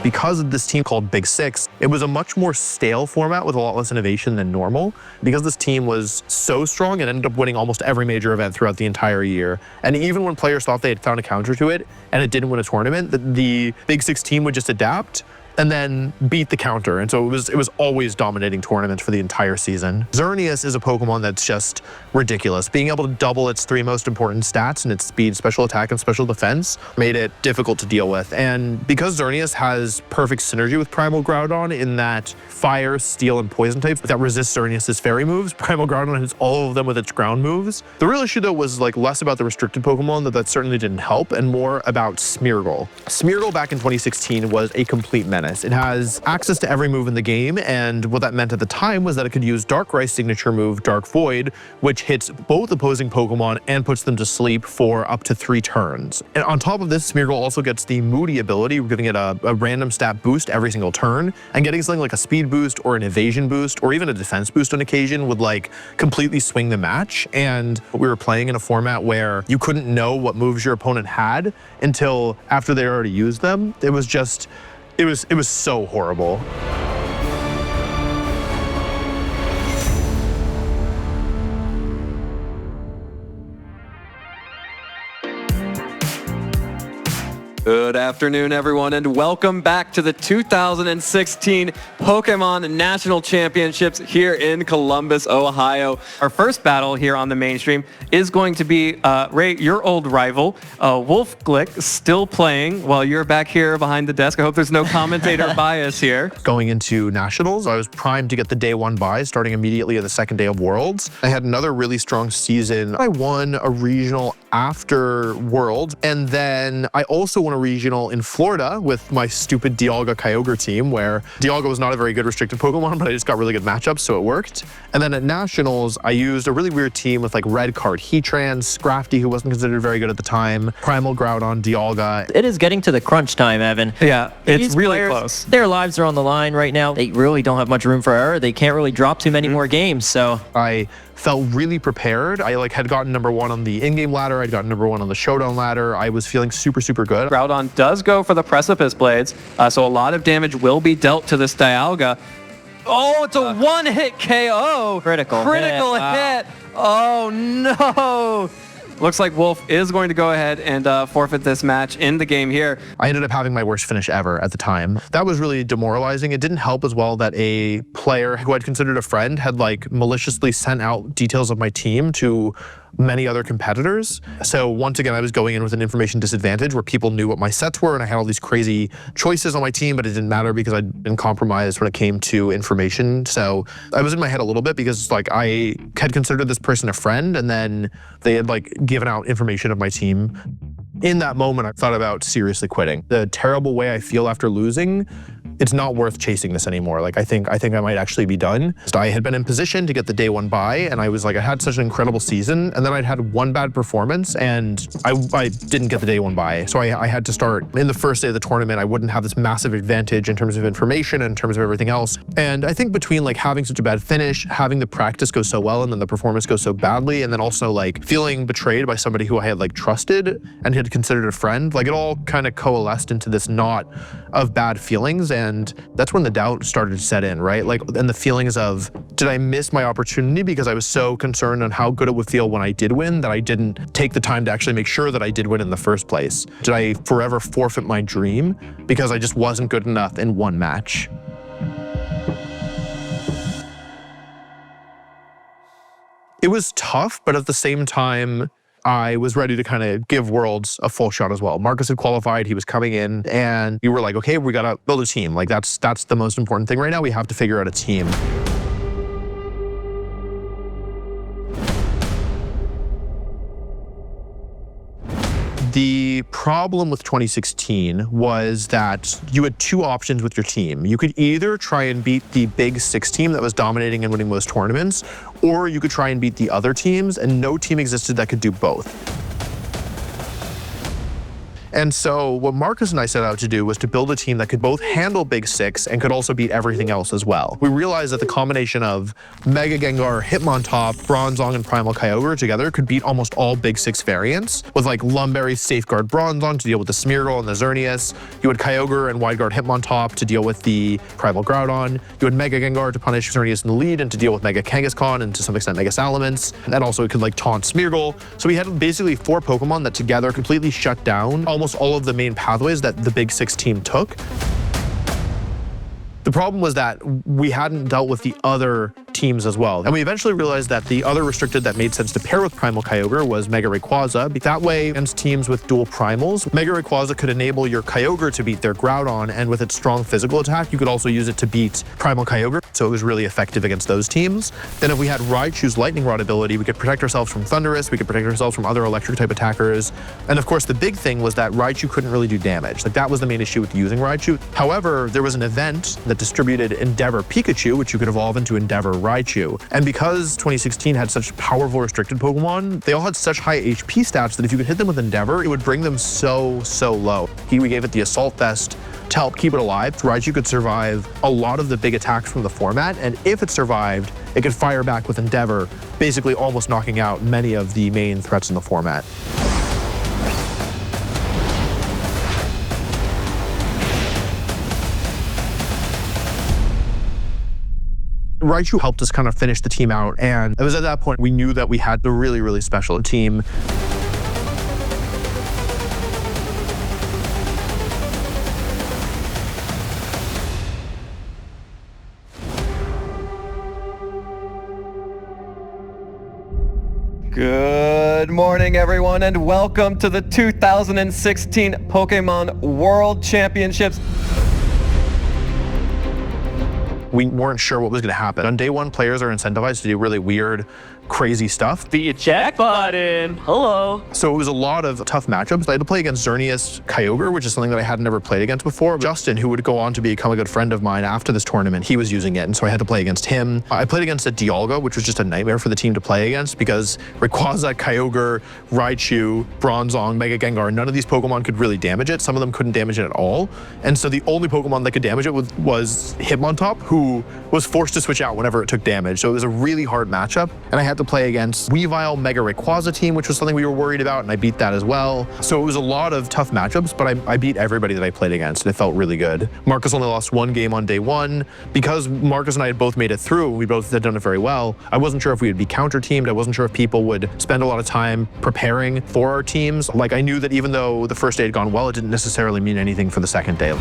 Because of this team called Big Six, it was a much more stale format with a lot less innovation than normal. Because this team was so strong, it ended up winning almost every major event throughout the entire year. And even when players thought they had found a counter to it and it didn't win a tournament, the Big Six team would just adapt and then beat the counter. And so it was always dominating tournaments for the entire season. Xerneas is a Pokemon that's just ridiculous. Being able to double its 3 most important stats, and its speed, special attack, and special defense, made it difficult to deal with. And because Xerneas has perfect synergy with Primal Groudon in that fire, steel, and poison types that resist Xerneas' fairy moves, Primal Groudon hits all of them with its ground moves. The real issue though was like less about the restricted Pokemon, that certainly didn't help, and more about Smeargle. Smeargle back in 2016 was a complete menace. It has access to every move in the game, and what that meant at the time was that it could use Darkrai's signature move, Dark Void, which hits both opposing Pokemon and puts them to sleep for up to 3 turns. And on top of this, Smeargle also gets the Moody ability, giving it a random stat boost every single turn, and getting something like a speed boost or an evasion boost or even a defense boost on occasion would like completely swing the match. And we were playing in a format where you couldn't know what moves your opponent had until after they already used them. It was just It was so horrible. Good afternoon, everyone, and welcome back to the 2016 Pokemon National Championships here in Columbus, Ohio. Our first battle here on the mainstream is going to be, Ray, your old rival, Wolfglick, still playing while you're back here behind the desk. I hope there's no commentator bias here. Going into Nationals, I was primed to get the day one bye, starting immediately on the second day of Worlds. I had another really strong season. I won a regional after Worlds, and then I also won a regional in Florida with my stupid Dialga Kyogre team, where Dialga was not a very good restricted Pokemon, but I just got really good matchups, so it worked. And then at Nationals, I used a really weird team with like Red Card Heatran, Scrafty, who wasn't considered very good at the time, Primal Groudon, Dialga. It is getting to the crunch time, Evan. Yeah, it's These really players, close. Their lives are on the line right now. They really don't have much room for error. They can't really drop too many more games, so. I felt really prepared. I had gotten #1 on the in-game ladder. I'd gotten #1 on the showdown ladder. I was feeling super, super good. Groudon does go for the Precipice Blades, so a lot of damage will be dealt to this Dialga. Oh, it's a one-hit KO. Critical hit. Oh, no. Looks like Wolf is going to go ahead and forfeit this match in the game here. I ended up having my worst finish ever at the time. That was really demoralizing. It didn't help as well that a player who I'd considered a friend had maliciously sent out details of my team to many other competitors. So once again, I was going in with an information disadvantage where people knew what my sets were, and I had all these crazy choices on my team, but it didn't matter because I'd been compromised when it came to information. So I was in my head a little bit because I had considered this person a friend, and then they had given out information of my team. In that moment, I thought about seriously quitting. The terrible way I feel after losing, it's not worth chasing this anymore. I think I might actually be done. I had been in position to get the day one bye, and I was I had such an incredible season, and then I'd had one bad performance, and I didn't get the day one bye. So I had to start in the first day of the tournament. I wouldn't have this massive advantage in terms of information and in terms of everything else. And I think between having such a bad finish, having the practice go so well, and then the performance go so badly, and then also feeling betrayed by somebody who I had trusted and had considered a friend, it all kind of coalesced into this knot of bad feelings. And that's when the doubt started to set in, right? And the feelings of, did I miss my opportunity because I was so concerned on how good it would feel when I did win that I didn't take the time to actually make sure that I did win in the first place? Did I forever forfeit my dream because I just wasn't good enough in one match? It was tough, but at the same time, I was ready to kind of give Worlds a full shot as well. Marcus had qualified, he was coming in, and we were okay, we gotta build a team. That's the most important thing right now. We have to figure out a team. The problem with 2016 was that you had two options with your team. You could either try and beat the Big Six team that was dominating and winning most tournaments, or you could try and beat the other teams, and no team existed that could do both. And so what Marcus and I set out to do was to build a team that could both handle Big Six and could also beat everything else as well. We realized that the combination of Mega Gengar, Hitmontop, Bronzong, and Primal Kyogre together could beat almost all Big Six variants, with Lumberry, Safeguard Bronzong to deal with the Smeargle and the Xerneas. You had Kyogre and Wideguard Hitmontop to deal with the Primal Groudon. You had Mega Gengar to punish Xerneas in the lead and to deal with Mega Kangaskhan and to some extent Mega Salamence. And also it could taunt Smeargle. So we had basically 4 Pokemon that together completely shut down almost all of the main pathways that the Big Six team took. The problem was that we hadn't dealt with the other teams as well. And we eventually realized that the other restricted that made sense to pair with Primal Kyogre was Mega Rayquaza. That way, against teams with dual primals, Mega Rayquaza could enable your Kyogre to beat their Groudon, and with its strong physical attack, you could also use it to beat Primal Kyogre, so it was really effective against those teams. Then if we had Raichu's Lightning Rod ability, we could protect ourselves from Thundurus, we could protect ourselves from other electric type attackers. And of course, the big thing was that Raichu couldn't really do damage. That was the main issue with using Raichu. However, there was an event that distributed Endeavor Pikachu, which you could evolve into Endeavor Raichu. And because 2016 had such powerful restricted Pokemon, they all had such high HP stats that if you could hit them with Endeavor, it would bring them so low. We gave it the Assault Vest to help keep it alive. Raichu could survive a lot of the big attacks from the format, and if it survived, it could fire back with Endeavor, basically almost knocking out many of the main threats in the format. Raichu helped us kind of finish the team out, and it was at that point we knew that we had a really, really special team. Good morning, everyone, and welcome to the 2016 Pokemon World Championships. We weren't sure what was going to happen. On day one, players are incentivized to do really weird, crazy stuff. The eject button. Hello. So it was a lot of tough matchups. I had to play against Xerneas Kyogre, which is something that I had never played against before. Justin, who would go on to become a good friend of mine after this tournament, he was using it, and so I had to play against him. I played against a Dialga, which was just a nightmare for the team to play against because Rayquaza, Kyogre, Raichu, Bronzong, Mega Gengar, none of these Pokemon could really damage it. Some of them couldn't damage it at all. And so the only Pokemon that could damage it was Hitmontop, who was forced to switch out whenever it took damage. So it was a really hard matchup. And I had to play against Weavile, Mega Rayquaza team, which was something we were worried about, and I beat that as well. So it was a lot of tough matchups, but I beat everybody that I played against, and it felt really good. Marcus only lost one game on day one. Because Marcus and I had both made it through, we both had done it very well, I wasn't sure if we would be counter-teamed. I wasn't sure if people would spend a lot of time preparing for our teams. Like, I knew that even though the first day had gone well, it didn't necessarily mean anything for the second day.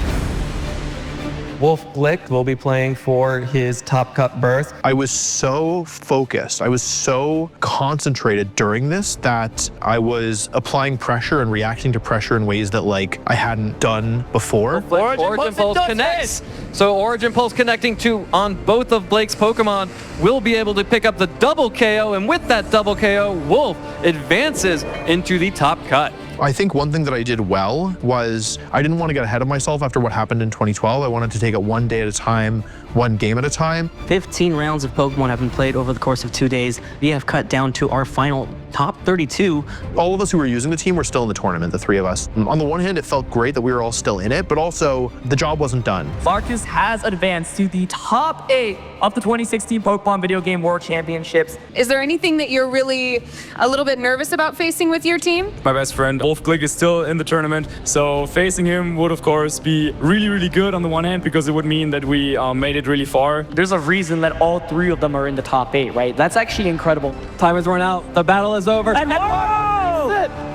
Wolf will be playing for his top cut berth. I was so focused, I was so concentrated during this that I was applying pressure and reacting to pressure in ways that like I hadn't done before. Origin Pulse connects. So Origin Pulse connecting to on both of Blake's Pokemon will be able to pick up the double KO, and with that double KO, Wolf advances into the top cut. I think one thing that I did well was I didn't want to get ahead of myself after what happened in 2012. I wanted to take it one day at a time, one game at a time. 15 rounds of Pokemon have been played over the course of 2 days. We have cut down to our final top 32. All of us who were using the team were still in the tournament, the three of us. On the one hand, it felt great that we were all still in it, but also the job wasn't done. Marcus has advanced to the top 8 of the 2016 Pokemon Video Game World Championships. Is there anything that you're really a little bit nervous about facing with your team? My best friend, Wolfey, is still in the tournament, so facing him would, of course, be really, really good on the one hand because it would mean that we made it really far. There's a reason that all 3 of them are in the top 8, right? That's actually incredible. Time has run out. The battle is over. And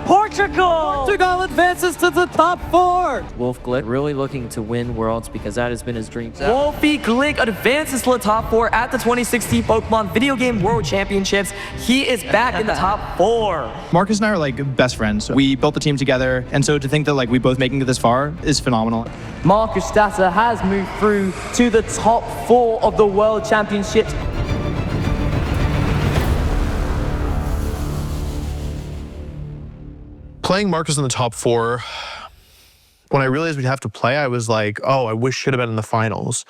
Portugal! Portugal advances to the top 4. Wolfey really looking to win Worlds because that has been his dream. Wolfey advances to the top 4 at the 2016 Pokemon Video Game World Championships. He is back in the top 4. Marcus and I are like best friends. We built the team together, and so to think that like we both making it this far is phenomenal. Marcus Stasser has moved through to the top 4 of the World Championships. Playing Marcus in the top 4, when I realized we'd have to play, I was like, oh, I wish should have been in the finals.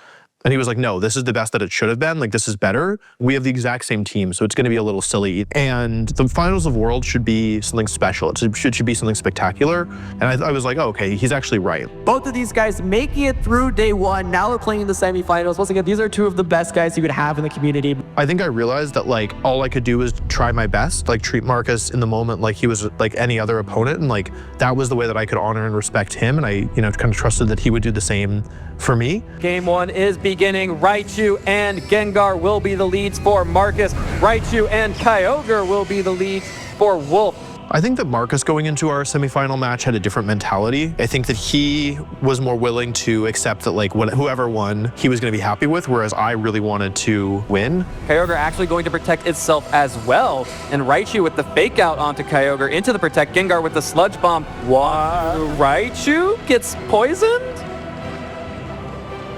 And he was like, no, this is the best that it should have been. Like, this is better. We have the exact same team, so it's going to be a little silly. And the finals of Worlds should be something special. It should be something spectacular. And I was like, oh, okay, he's actually right. Both of these guys making it through day 1. Now they're playing in the semifinals. Once again, these are 2 of the best guys you could have in the community. I think I realized that like all I could do was try my best, like treat Marcus in the moment like he was like any other opponent. And like that was the way that I could honor and respect him. And I, kind of trusted that he would do the same for me. Game 1 is beginning. Raichu and Gengar will be the leads for Marcus. Raichu and Kyogre will be the leads for Wolf. I think that Marcus going into our semifinal match had a different mentality. I think that he was more willing to accept that like whoever won, he was going to be happy with, whereas I really wanted to win. Kyogre actually going to protect itself as well, and Raichu with the fake out onto Kyogre into the protect. Gengar with the sludge bomb. What? Raichu gets poisoned?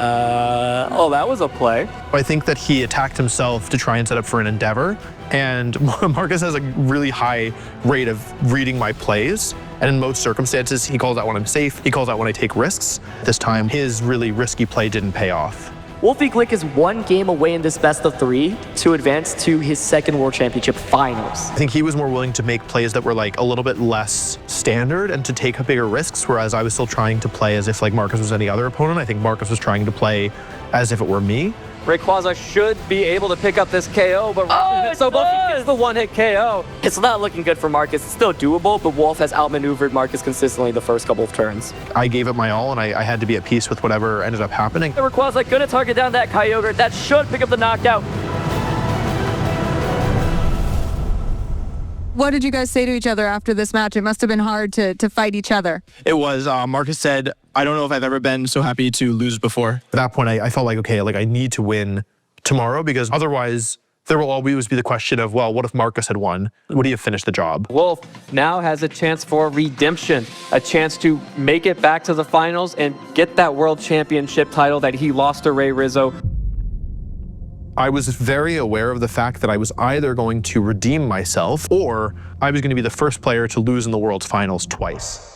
Oh, that was a play. I think that he attacked himself to try and set up for an endeavor, and Marcus has a really high rate of reading my plays, and in most circumstances, he calls out when I'm safe, he calls out when I take risks. This time, his really risky play didn't pay off. Wolfey is 1 game away in this best of 3 to advance to his 2nd World Championship finals. I think he was more willing to make plays that were like a little bit less standard and to take bigger risks, whereas I was still trying to play as if like Marcus was any other opponent. I think Marcus was trying to play as if it were me. Rayquaza should be able to pick up this KO, but so Wolfey gets the one-hit KO. It's not looking good for Marcus. It's still doable, but Wolf has outmaneuvered Marcus consistently the first couple of turns. I gave it my all, and I had to be at peace with whatever ended up happening. Rayquaza gonna target down that Kyogre. That should pick up the knockout. What did you guys say to each other after this match? It must have been hard to fight each other. It was. Marcus said, I don't know if I've ever been so happy to lose before. At that point, I felt like, okay, like I need to win tomorrow because otherwise there will always be the question of, well, what if Marcus had won? Would he have finished the job? Wolf now has a chance for redemption, a chance to make it back to the finals and get that world championship title that he lost to Ray Rizzo. I was very aware of the fact that I was either going to redeem myself or I was going to be the first player to lose in the World's Finals twice.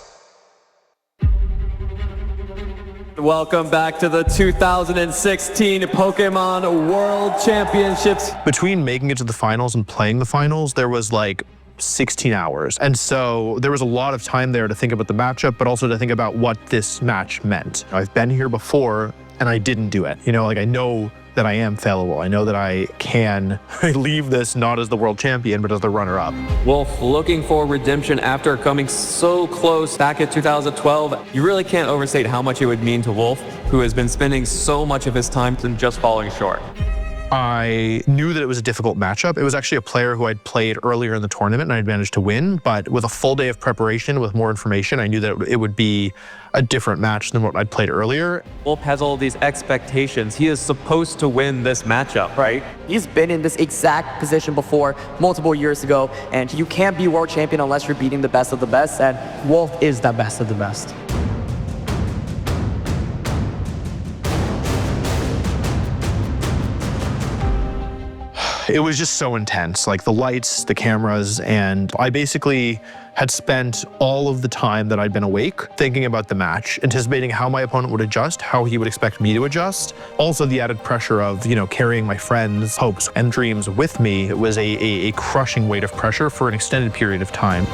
Welcome back to the 2016 Pokemon World Championships. Between making it to the finals and playing the finals, there was like 16 hours. And so there was a lot of time there to think about the matchup, but also to think about what this match meant. I've been here before and I didn't do it. You know, like I know that I am fallible. I know that I can leave this not as the world champion, but as the runner-up. Wolf looking for redemption after coming so close back in 2012. You really can't overstate how much it would mean to Wolf, who has been spending so much of his time and just falling short. I knew that it was a difficult matchup. It was actually a player who I'd played earlier in the tournament and I'd managed to win, but with a full day of preparation, with more information, I knew that it would be a different match than what I'd played earlier. Wolf has all these expectations. He is supposed to win this matchup, right? He's been in this exact position before multiple years ago, and you can't be world champion unless you're beating the best of the best, and Wolf is the best of the best. It was just so intense, like the lights, the cameras, and I basically had spent all of the time that I'd been awake thinking about the match, anticipating how my opponent would adjust, how he would expect me to adjust. Also the added pressure of, you know, carrying my friends' hopes and dreams with me. It was a crushing weight of pressure for an extended period of time.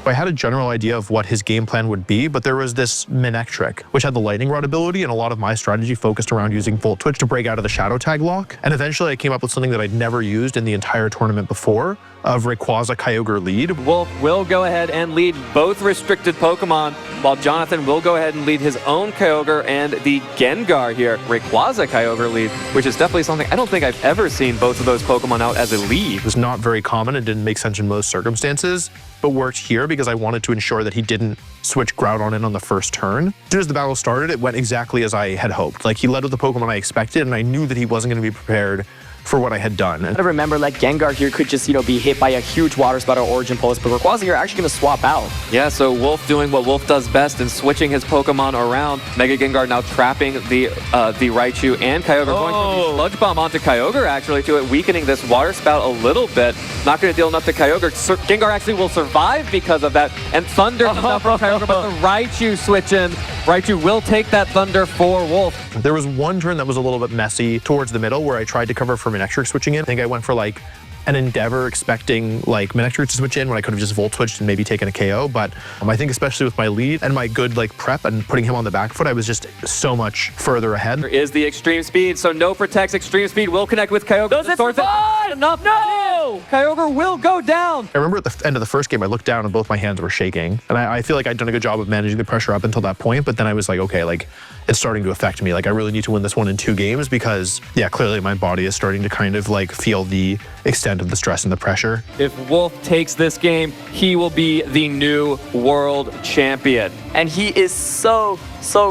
I had a general idea of what his game plan would be, but there was this Manectric, which had the lightning rod ability, and a lot of my strategy focused around using Volt Twitch to break out of the Shadow Tag lock. And eventually I came up with something that I'd never used in the entire tournament before, of Rayquaza Kyogre lead. Wolf will go ahead and lead both restricted Pokemon, while Jonathan will go ahead and lead his own Kyogre and the Gengar here. Rayquaza Kyogre lead, which is definitely something I don't think I've ever seen both of those Pokemon out as a lead. It was not very common and didn't make sense in most circumstances, but worked here because I wanted to ensure that he didn't switch Groudon in on the first turn. As soon as the battle started, it went exactly as I had hoped. Like, he led with the Pokemon I expected, and I knew that he wasn't going to be prepared for what I had done. I remember, like, Gengar here could just, you know, be hit by a huge Water Spout or Origin Pulse, but Rayquaza here actually going to swap out. Yeah, so Wolf doing what Wolf does best and switching his Pokemon around. Mega Gengar now trapping the Raichu and Kyogre, going from Sludge Bomb onto Kyogre actually to it, weakening this Water Spout a little bit. Not going to deal enough to Kyogre. Gengar actually will survive because of that, and Thunder enough from Kyogre, but the Raichu switch in. Raichu will take that Thunder for Wolf. There was one turn that was a little bit messy towards the middle where I tried to cover for Manectric switching in. I think I went for like an Endeavor expecting like Manectric to switch in when I could have just Volt Switched and maybe taken a KO, but I think especially with my lead and my good like prep and putting him on the back foot, I was just so much further ahead. There is the Extreme Speed, so no protects. Extreme Speed will connect with Kyogre. Does it survive? Enough. No! Kyogre will go down. I remember at the end of the first game, I looked down and both my hands were shaking. And I feel like I'd done a good job of managing the pressure up until that point, but then I was like, okay, like it's starting to affect me. Like I really need to win this one in 2 games because yeah, clearly my body is starting to kind of like feel the extent of the stress and the pressure. If Wolf takes this game, he will be the new world champion. And he is so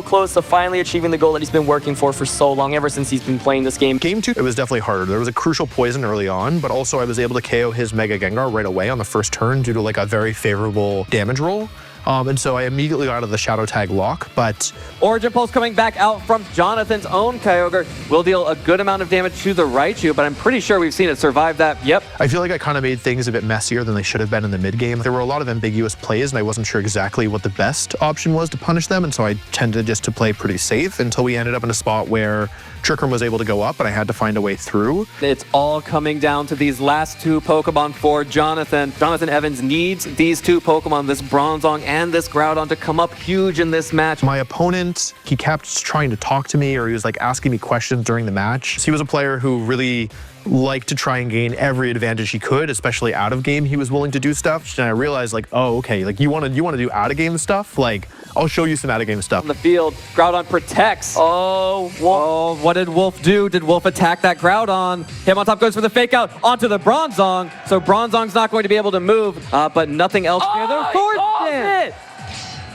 close to finally achieving the goal that he's been working for so long, ever since he's been playing this game. Game 2, it was definitely harder. There was a crucial poison early on, but also I was able to KO his Mega Gengar right away on the first turn due to like a very favorable damage roll. And so I immediately got out of the shadow tag lock, but... Origin Pulse coming back out from Jonathan's own Kyogre will deal a good amount of damage to the Raichu, but I'm pretty sure we've seen it survive that. Yep. I feel like I kind of made things a bit messier than they should have been in the mid game. There were a lot of ambiguous plays, and I wasn't sure exactly what the best option was to punish them, and so I tended just to play pretty safe until we ended up in a spot where Trick Room was able to go up, and I had to find a way through. It's all coming down to these last two Pokemon for Jonathan. Jonathan Evans needs these two Pokemon, this Bronzong and this Groudon, to come up huge in this match. My opponent, he kept trying to talk to me, or he was like asking me questions during the match. He was a player who really liked to try and gain every advantage he could, especially out of game. He was willing to do stuff, and I realized, like, oh, okay, like you want to do out of game stuff? Like, I'll show you some out of game stuff. On the field, Groudon protects. Oh, Wolf. Oh, what did Wolf do? Did Wolf attack that Groudon? Him on top goes for the fake out onto the Bronzong. So Bronzong's not going to be able to move, but nothing else near the Swords Dance.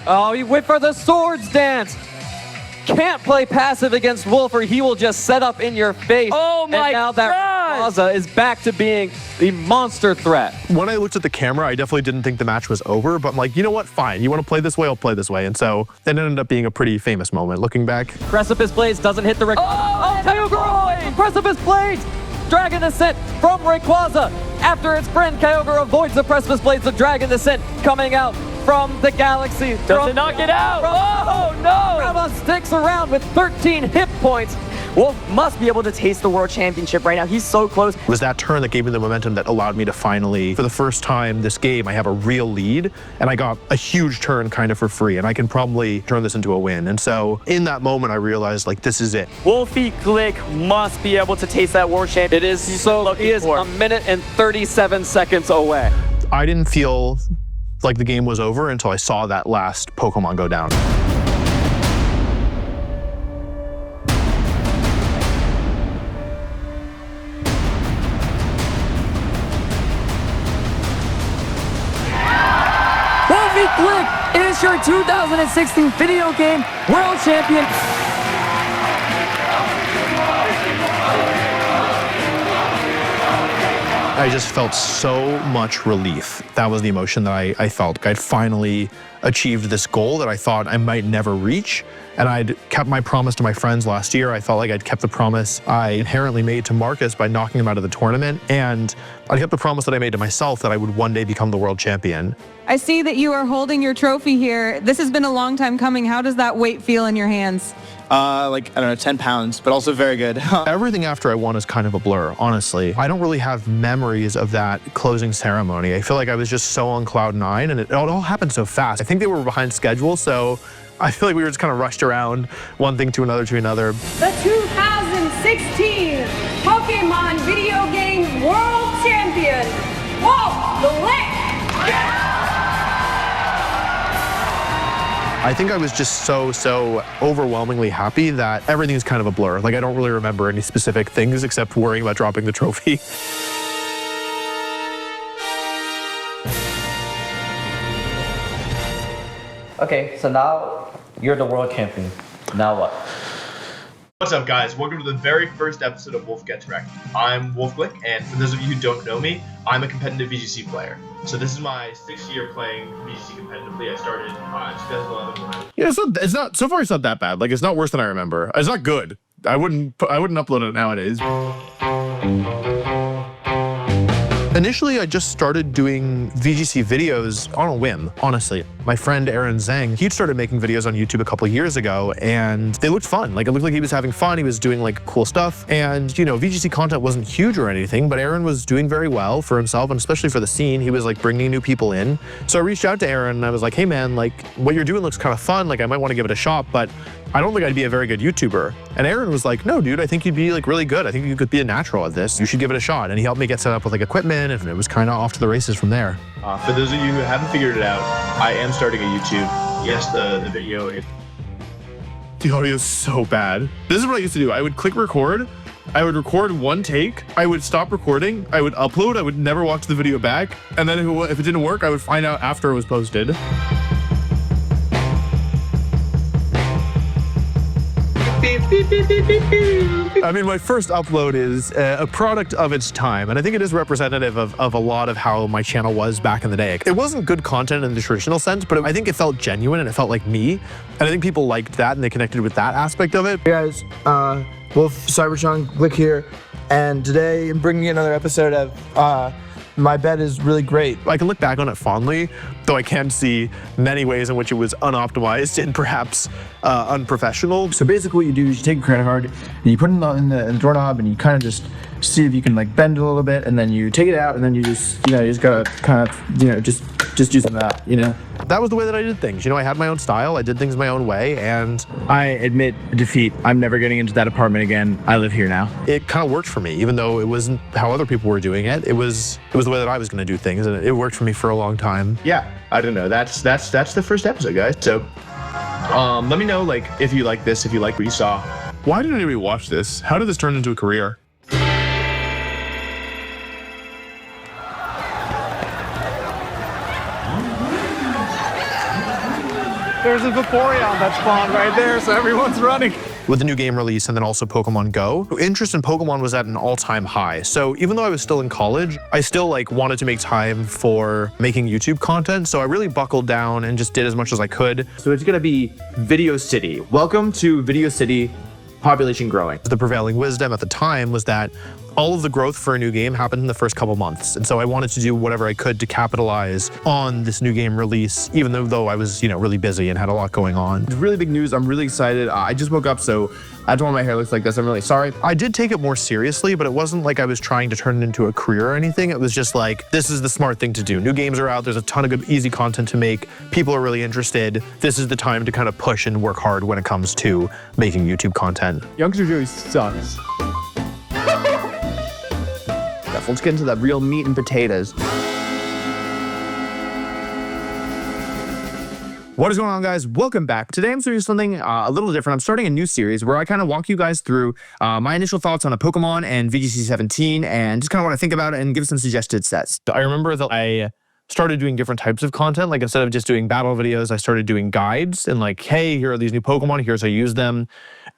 Oh, he went for the Swords Dance. Can't play passive against Wolf, or he will just set up in your face. Oh my And now that Plaza is back to being the monster threat. When I looked at the camera, I definitely didn't think the match was over, but I'm like, you know what, fine. You want to play this way, I'll play this way. And so it ended up being a pretty famous moment looking back. Precipice Blades doesn't hit the Kyogre! Precipice Blades! Dragon Ascent from Rayquaza. After its friend Kyogre avoids the Precipice Blades, the Dragon Ascent coming out from the Galaxy. Does it not get out? Oh no! Groudon sticks around with 13 hit points. Wolf must be able to taste the World Championship right now. He's so close. It was that turn that gave me the momentum that allowed me to finally, for the first time this game, I have a real lead, and I got a huge turn kind of for free, and I can probably turn this into a win. And so in that moment, I realized, like, this is it. Wolfey Glick must be able to taste that World Championship. It is so, he is a minute and 37 seconds away. I didn't feel like the game was over until I saw that last Pokemon go down. Wolfey Glick is your 2016 video game world champion. I just felt so much relief. That was the emotion that I felt. I'd finally achieved this goal that I thought I might never reach. And I'd kept my promise to my friends last year. I felt like I'd kept the promise I inherently made to Marcus by knocking him out of the tournament. And I kept the promise that I made to myself that I would one day become the world champion. I see that you are holding your trophy here. This has been a long time coming. How does that weight feel in your hands? Like, I don't know, 10 pounds, but also very good. Everything after I won is kind of a blur, honestly. I don't really have memories of that closing ceremony. I feel like I was just so on cloud 9, and it all happened so fast. I think they were behind schedule, so I feel like we were just kind of rushed around one thing to another to another. The 2016 Pokemon Video Game World Champion, Wolfey! I think I was just so overwhelmingly happy that everything's kind of a blur. Like, I don't really remember any specific things except worrying about dropping the trophy. Okay, so now you're the world champion. Now what? What's up, guys? Welcome to the very first episode of Wolf Gets Wrecked. I'm Wolf, and for those of you who don't know me, I'm a competitive VGC player. So this is my 6th year playing VGC competitively. I started in 2011. Yeah, it's not so far. It's not that bad. Like, it's not worse than I remember. It's not good. I wouldn't upload it nowadays. Initially, I just started doing VGC videos on a whim, honestly. My friend Aaron Zhang, he'd started making videos on YouTube a couple years ago, and they looked fun. Like, it looked like he was having fun. He was doing, like, cool stuff. And, you know, VGC content wasn't huge or anything, but Aaron was doing very well for himself, and especially for the scene. He was, like, bringing new people in. So I reached out to Aaron, and I was like, hey, man, like, what you're doing looks kind of fun. Like, I might want to give it a shot, but I don't think I'd be a very good YouTuber. And Aaron was like, no, dude, I think you'd be, like, really good. I think you could be a natural at this. You should give it a shot. And he helped me get set up with, like, equipment, and it was kind of off to the races from there. For those of you who haven't figured it out, I am starting a YouTube. Yes, the video. The audio is so bad. This is what I used to do. I would click record. I would record one take. I would stop recording. I would upload. I would never watch the video back. And then if it didn't work, I would find out after it was posted. I mean, my first upload is a product of its time, and I think it is representative of a lot of how my channel was back in the day. It wasn't good content in the traditional sense, but I think it felt genuine and it felt like me, and I think people liked that and they connected with that aspect of it. Hey guys, Wolf Cybertron Glick here, and today I'm bringing you another episode of My Bed is Really Great. I can look back on it fondly, though I can see many ways in which it was unoptimized and perhaps unprofessional. So basically what you do is you take a credit card and you put it in the doorknob and you kind of just see if you can like bend it a little bit, and then you take it out and then you just, you just gotta kind of, just do some of that, That was the way that I did things. I had my own style, I did things my own way, and I admit defeat. I'm never getting into that apartment again. I live here now. It kind of worked for me, even though it wasn't how other people were doing it. It was the way that I was gonna do things, and it worked for me for a long time. Yeah, I don't know. That's the first episode, guys. So let me know if you like this, if you like what you saw. Why did anybody watch this? How did this turn into a career? There's a Vaporeon that spawned right there, so everyone's running. With the new game release and then also Pokemon Go, interest in Pokemon was at an all-time high. So even though I was still in college, I still wanted to make time for making YouTube content. So I really buckled down and just did as much as I could. So it's gonna be Video City. Welcome to Video City, population growing. The prevailing wisdom at the time was that all of the growth for a new game happened in the first couple months. And so I wanted to do whatever I could to capitalize on this new game release, even though I was, really busy and had a lot going on. It's really big news. I'm really excited. I just woke up, so that's why my hair looks like this. I'm really sorry. I did take it more seriously, but it wasn't like I was trying to turn it into a career or anything. It was just this is the smart thing to do. New games are out. There's a ton of good, easy content to make. People are really interested. This is the time to kind of push and work hard when it comes to making YouTube content. Youngster Joey sucks. Let's get into the real meat and potatoes. What is going on, guys? Welcome back. Today I'm doing something a little different. I'm starting a new series where I kind of walk you guys through my initial thoughts on a Pokemon and VGC 17 and just kind of what I think about it and give some suggested sets. I remember that I started doing different types of content. Instead of just doing battle videos, I started doing guides and hey, here are these new Pokemon, here's how I use them.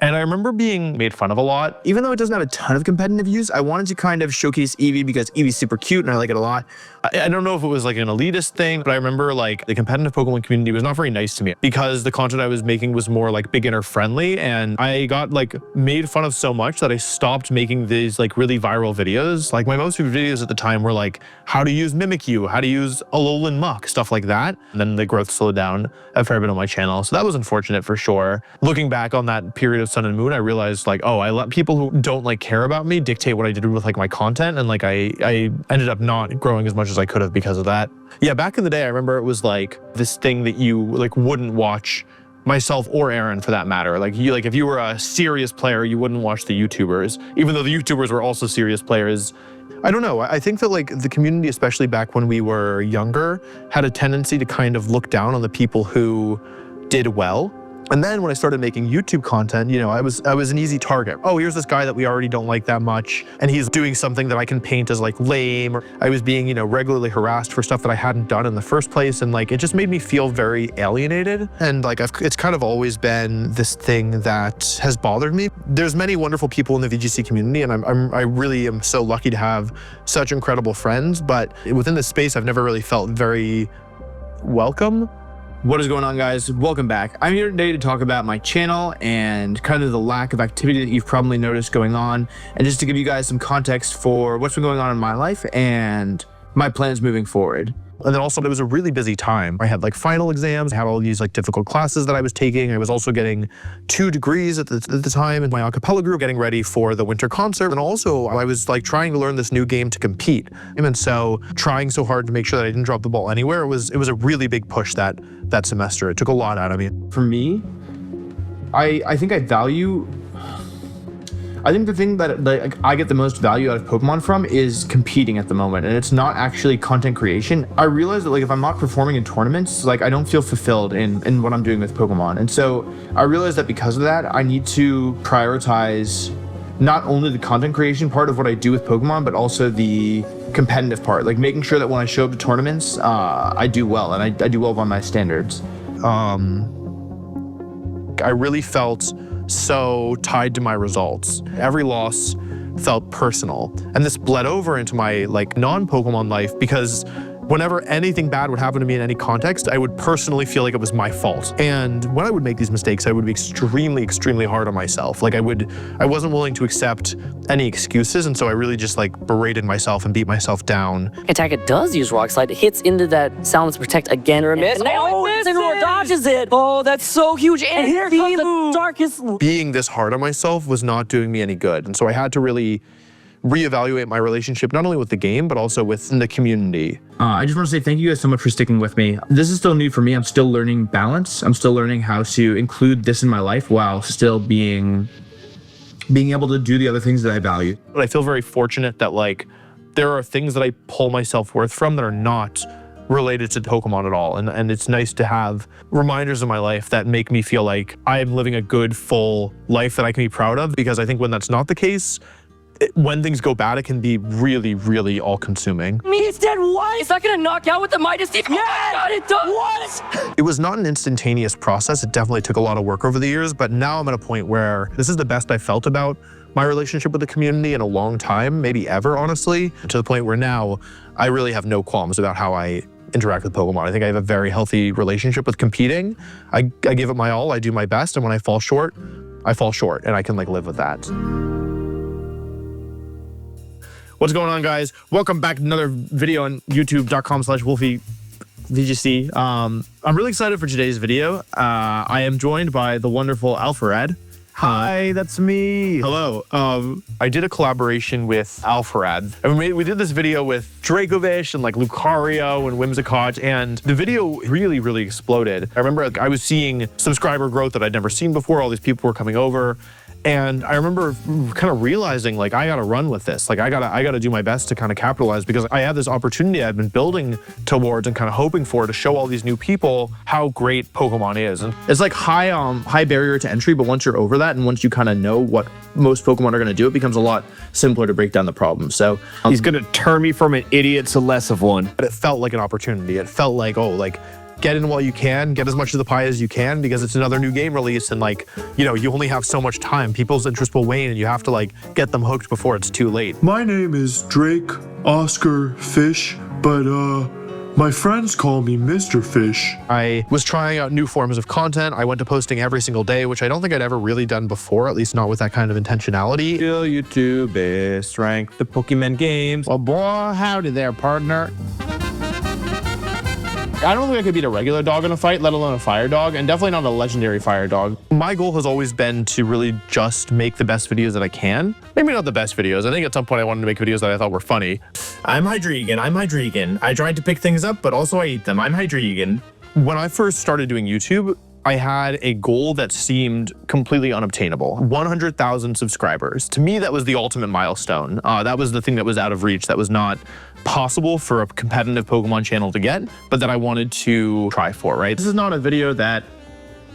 And I remember being made fun of a lot. Even though it doesn't have a ton of competitive use, I wanted to kind of showcase Eevee because Eevee's super cute and I like it a lot. I don't know if it was an elitist thing, but I remember the competitive Pokemon community was not very nice to me because the content I was making was more beginner friendly, and I got made fun of so much that I stopped making these really viral videos. My most favorite videos at the time were how to use Mimikyu, how to use Alolan Muck, stuff like that. And then the growth slowed down a fair bit on my channel, so that was unfortunate for sure. Looking back on that period of Sun and Moon, I realized oh, I let people who don't care about me dictate what I did with my content, and I ended up not growing as much as I could have because of that. Yeah, back in the day, I remember it was this thing that you wouldn't watch, myself or Aaron for that matter. If you were a serious player, you wouldn't watch the YouTubers, even though the YouTubers were also serious players. I don't know. I think that the community, especially back when we were younger, had a tendency to kind of look down on the people who did well. And then when I started making YouTube content, I was an easy target. Oh, here's this guy that we already don't like that much, and he's doing something that I can paint as lame. Or I was being, regularly harassed for stuff that I hadn't done in the first place, and it just made me feel very alienated. And it's kind of always been this thing that has bothered me. There's many wonderful people in the VGC community, and I really am so lucky to have such incredible friends. But within this space, I've never really felt very welcome. What is going on, guys? Welcome back. I'm here today to talk about my channel and kind of the lack of activity that you've probably noticed going on, and just to give you guys some context for what's been going on in my life and my plans moving forward. And then also, it was a really busy time. I had final exams, I had all these difficult classes that I was taking. I was also getting 2 degrees at the time in my a cappella group, getting ready for the winter concert. And also, I was trying to learn this new game to compete. And so trying so hard to make sure that I didn't drop the ball anywhere, it was a really big push that semester. It took a lot out of me. For me, I think I think the thing that I get the most value out of Pokemon from is competing at the moment, and it's not actually content creation. I realize that if I'm not performing in tournaments, I don't feel fulfilled in what I'm doing with Pokemon. And so I realized that because of that, I need to prioritize not only the content creation part of what I do with Pokemon, but also the competitive part, making sure that when I show up to tournaments, I do well, and I do well by my standards. I really felt so tied to my results. Every loss felt personal. And this bled over into my like non-Pokemon life because whenever anything bad would happen to me in any context, I would personally feel like it was my fault. And when I would make these mistakes, I would be extremely, extremely hard on myself. Like I wasn't willing to accept any excuses. And so I really just like berated myself and beat myself down. Attack, it does use Rock Slide. It hits into that Silence Protect again. Or a miss. Oh, Incineroar dodges it. Oh, that's so huge. And here comes the darkest. Being this hard on myself was not doing me any good. And so I had to really reevaluate my relationship, not only with the game, but also with the community. I just want to say thank you guys so much for sticking with me. This is still new for me. I'm still learning balance. I'm still learning how to include this in my life while still being able to do the other things that I value. But I feel very fortunate that like there are things that I pull my self-worth from that are not related to Pokemon at all. And it's nice to have reminders in my life that make me feel like I am living a good, full life that I can be proud of, because I think when that's not the case, when things go bad, it can be really, really all-consuming. I mean, it's dead. What? Is that gonna knock out with the Midas Teeth? Yeah, oh God, it does. What? It was not an instantaneous process. It definitely took a lot of work over the years, but now I'm at a point where this is the best I felt about my relationship with the community in a long time, maybe ever, honestly, to the point where now I really have no qualms about how I interact with Pokemon. I think I have a very healthy relationship with competing. I give it my all, I do my best, and when I fall short, and I can like live with that. What's going on, guys? Welcome back to another video on youtube.com/WolfeyVGC. I'm really excited for today's video. I am joined by the wonderful Alpharad. Hi, that's me. Hello. I did a collaboration with Alpharad. And we did this video with Dracovish and like Lucario and Whimsicott, and the video really, really exploded. I remember like, I was seeing subscriber growth that I'd never seen before. All these people were coming over. And I remember kind of realizing like, I gotta run with this. Like I gotta do my best to kind of capitalize, because I have this opportunity I've been building towards and kind of hoping for, to show all these new people how great Pokemon is. And it's like high barrier to entry, but once you're over that and once you kind of know what most Pokemon are gonna do, it becomes a lot simpler to break down the problem. So he's gonna turn me from an idiot to less of one. But it felt like an opportunity. It felt like, oh, like, get in while you can, get as much of the pie as you can, because it's another new game release, and like, you know, you only have so much time. People's interest will wane, and you have to like get them hooked before it's too late. My name is Drake Oscar Fish, but my friends call me Mr. Fish. I was trying out new forms of content. I went to posting every single day, which I don't think I'd ever really done before, at least not with that kind of intentionality. Still YouTube is ranked the Pokemon games. Well, boy, howdy there, partner. I don't think I could beat a regular dog in a fight, let alone a fire dog, and definitely not a legendary fire dog. My goal has always been to really just make the best videos that I can. Maybe not the best videos. I think at some point I wanted to make videos that I thought were funny. I'm Hydreigon. I tried to pick things up, but also I eat them. I'm Hydreigon. When I first started doing YouTube, I had a goal that seemed completely unobtainable. 100,000 subscribers. To me, that was the ultimate milestone. That was the thing that was out of reach, that was not possible for a competitive Pokemon channel to get, but that I wanted to try for, right? This is not a video that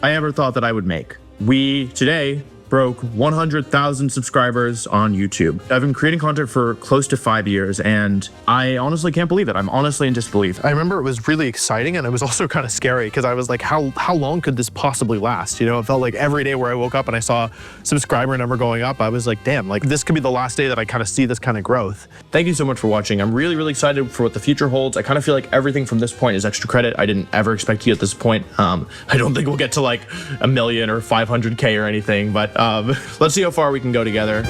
I ever thought that I would make. We, today, broke 100,000 subscribers on YouTube. I've been creating content for close to 5 years, and I honestly can't believe it. I'm honestly in disbelief. I remember it was really exciting, and it was also kind of scary, because I was like, how long could this possibly last? You know, it felt like every day where I woke up and I saw subscriber number going up, I was like, damn, like this could be the last day that I kind of see this kind of growth. Thank you so much for watching. I'm really, really excited for what the future holds. I kind of feel like everything from this point is extra credit. I didn't ever expect you at this point. I don't think we'll get to like 1 million or 500K or anything, but let's see how far we can go together.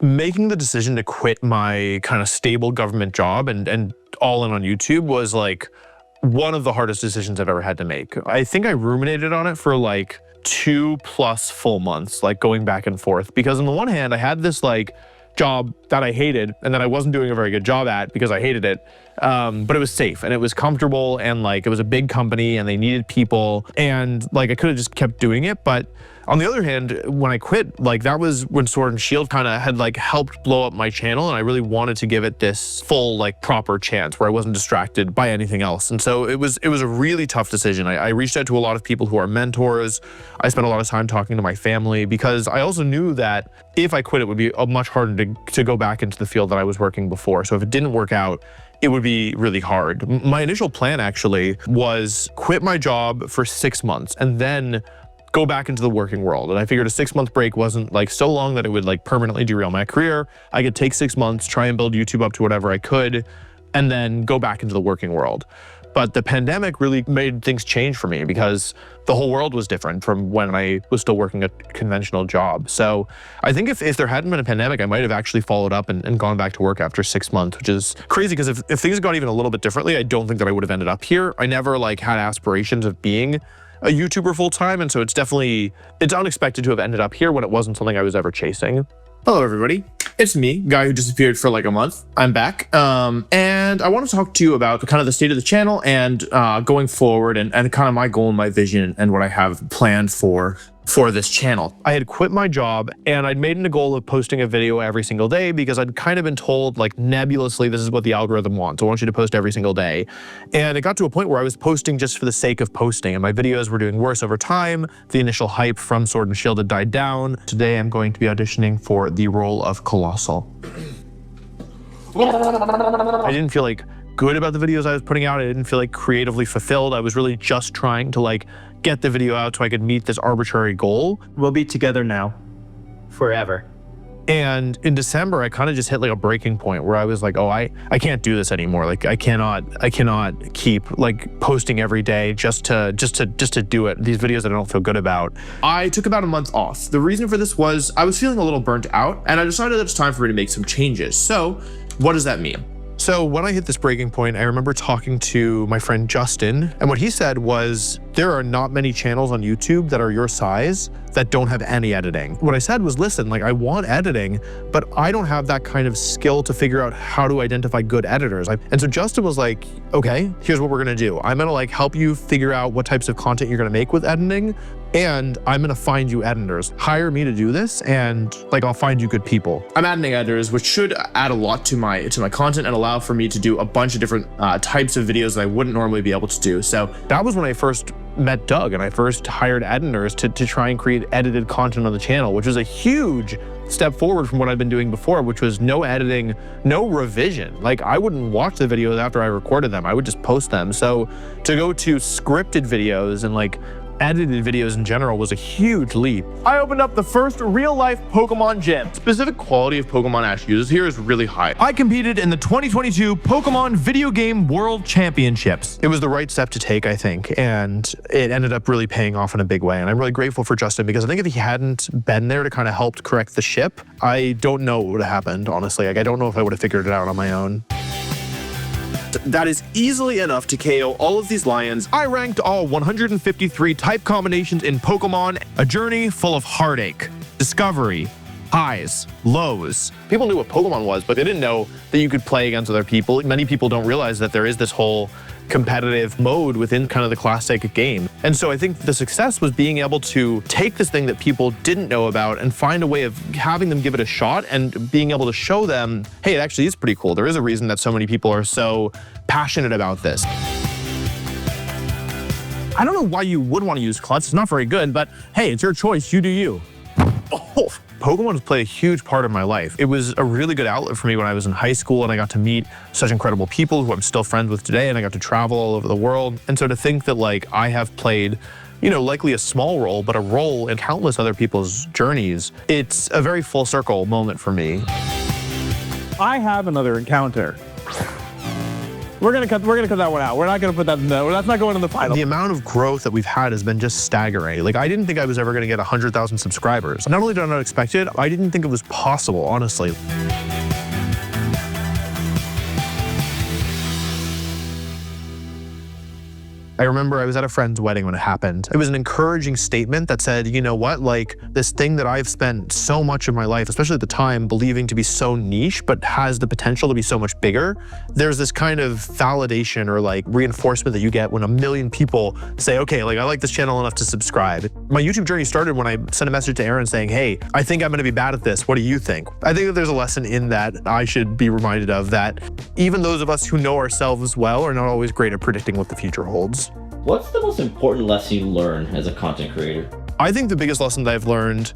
Making the decision to quit my kind of stable government job and all in on YouTube was like one of the hardest decisions I've ever had to make. I think I ruminated on it for like 2+ full months, like going back and forth, because on the one hand, I had this like job that I hated and that I wasn't doing a very good job at because I hated it. But it was safe and it was comfortable, and like it was a big company and they needed people, and like I could have just kept doing it, but On the other hand, when I quit, like that was when Sword and Shield kind of had like helped blow up my channel, and I really wanted to give it this full like proper chance where I wasn't distracted by anything else. And so it was a really tough decision. I reached out to a lot of people who are mentors. I spent a lot of time talking to my family because I also knew that if I quit, it would be much harder to go back into the field that I was working before. So if it didn't work out, it would be really hard. My initial plan actually was quit my job for 6 months and then go back into the working world. And I figured a 6-month break wasn't like so long that it would like permanently derail my career. I could take 6 months, try and build YouTube up to whatever I could, and then go back into the working world. But the pandemic really made things change for me because the whole world was different from when I was still working a conventional job. So I think if there hadn't been a pandemic, I might have actually followed up and gone back to work after 6 months, which is crazy because if things had gone even a little bit differently, I don't think that I would have ended up here. I never like had aspirations of being a YouTuber full time. And so it's unexpected to have ended up here when it wasn't something I was ever chasing. Hello, everybody. It's me, guy who disappeared for like a month. I'm back. And I want to talk to you about kind of the state of the channel and going forward and kind of my goal and my vision and what I have planned for this channel. I had quit my job and I'd made it a goal of posting a video every single day because I'd kind of been told like nebulously, this is what the algorithm wants. I want you to post every single day. And it got to a point where I was posting just for the sake of posting and my videos were doing worse over time. The initial hype from Sword and Shield had died down. Today I'm going to be auditioning for the role of Colossal. I didn't feel like good about the videos I was putting out. I didn't feel like creatively fulfilled. I was really just trying to like get the video out so I could meet this arbitrary goal. We'll be together now, forever. And in December, I kind of just hit like a breaking point where I was like, oh, I can't do this anymore. Like I cannot keep like posting every day just to do it. These videos that I don't feel good about. I took about a month off. The reason for this was I was feeling a little burnt out and I decided that it's time for me to make some changes. So what does that mean? So when I hit this breaking point, I remember talking to my friend Justin, and what he said was, there are not many channels on YouTube that are your size that don't have any editing. What I said was, listen, like I want editing, but I don't have that kind of skill to figure out how to identify good editors. And so Justin was like, okay, here's what we're gonna do. I'm gonna like help you figure out what types of content you're gonna make with editing, and I'm gonna find you editors. Hire me to do this, and like I'll find you good people. I'm adding editors, which should add a lot to my content and allow for me to do a bunch of different types of videos that I wouldn't normally be able to do. So that was when I first met Doug and I first hired editors to try and create edited content on the channel, which was a huge step forward from what I've been doing before, which was no editing, no revision. Like I wouldn't watch the videos after I recorded them. I would just post them. So to go to scripted videos and like edited videos in general was a huge leap. I opened up the first real-life Pokemon gym. Specific quality of Pokemon Ash uses here is really high. I competed in the 2022 Pokemon Video Game World Championships. It was the right step to take, I think, and it ended up really paying off in a big way. And I'm really grateful for Justin because I think if he hadn't been there to kind of help correct the ship, I don't know what would have happened, honestly. Like I don't know if I would have figured it out on my own. That is easily enough to KO all of these lions. I ranked all 153 type combinations in Pokemon, a journey full of heartache, discovery, highs, lows. People knew what Pokemon was, but they didn't know that you could play against other people. Many people don't realize that there is this whole competitive mode within kind of the classic game. And so I think the success was being able to take this thing that people didn't know about and find a way of having them give it a shot and being able to show them, hey, it actually is pretty cool. There is a reason that so many people are so passionate about this. I don't know why you would want to use Klutz. It's not very good, but hey, it's your choice. You do you. Oh, Pokemon has played a huge part of my life. It was a really good outlet for me when I was in high school and I got to meet such incredible people who I'm still friends with today, and I got to travel all over the world. And so to think that like I have played, you know, likely a small role, but a role in countless other people's journeys, it's a very full circle moment for me. I have another encounter. We're gonna cut that one out. We're not gonna put that in the, that's not going in the final. The amount of growth that we've had has been just staggering. Like I didn't think I was ever gonna get 100,000 subscribers. Not only did I not expect it, I didn't think it was possible, honestly. I remember I was at a friend's wedding when it happened. It was an encouraging statement that said, you know what, like this thing that I've spent so much of my life, especially at the time, believing to be so niche, but has the potential to be so much bigger. There's this kind of validation or like reinforcement that you get when a million people say, okay, like I like this channel enough to subscribe. My YouTube journey started when I sent a message to Aaron saying, hey, I think I'm gonna be bad at this. What do you think? I think that there's a lesson in that I should be reminded of, that even those of us who know ourselves well are not always great at predicting what the future holds. What's the most important lesson you learn as a content creator? I think the biggest lesson that I've learned,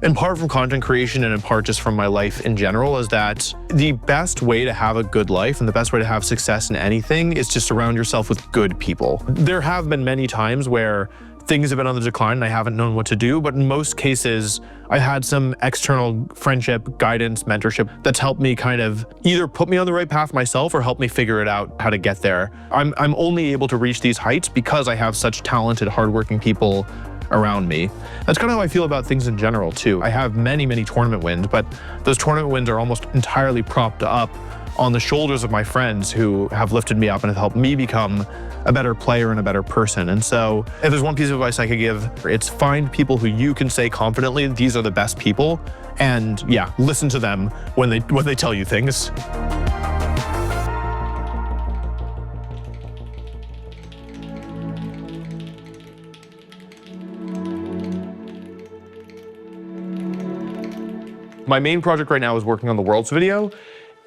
in part from content creation and in part just from my life in general, is that the best way to have a good life and the best way to have success in anything is to surround yourself with good people. There have been many times where things have been on the decline and I haven't known what to do, but in most cases, I had some external friendship, guidance, mentorship that's helped me kind of either put me on the right path myself or help me figure it out how to get there. I'm only able to reach these heights because I have such talented, hardworking people around me. That's kind of how I feel about things in general too. I have many, many tournament wins, but those tournament wins are almost entirely propped up on the shoulders of my friends who have lifted me up and have helped me become a better player and a better person. And so if there's one piece of advice I could give, it's find people who you can say confidently, these are the best people. And yeah, listen to them when they tell you things. My main project right now is working on the Worlds video.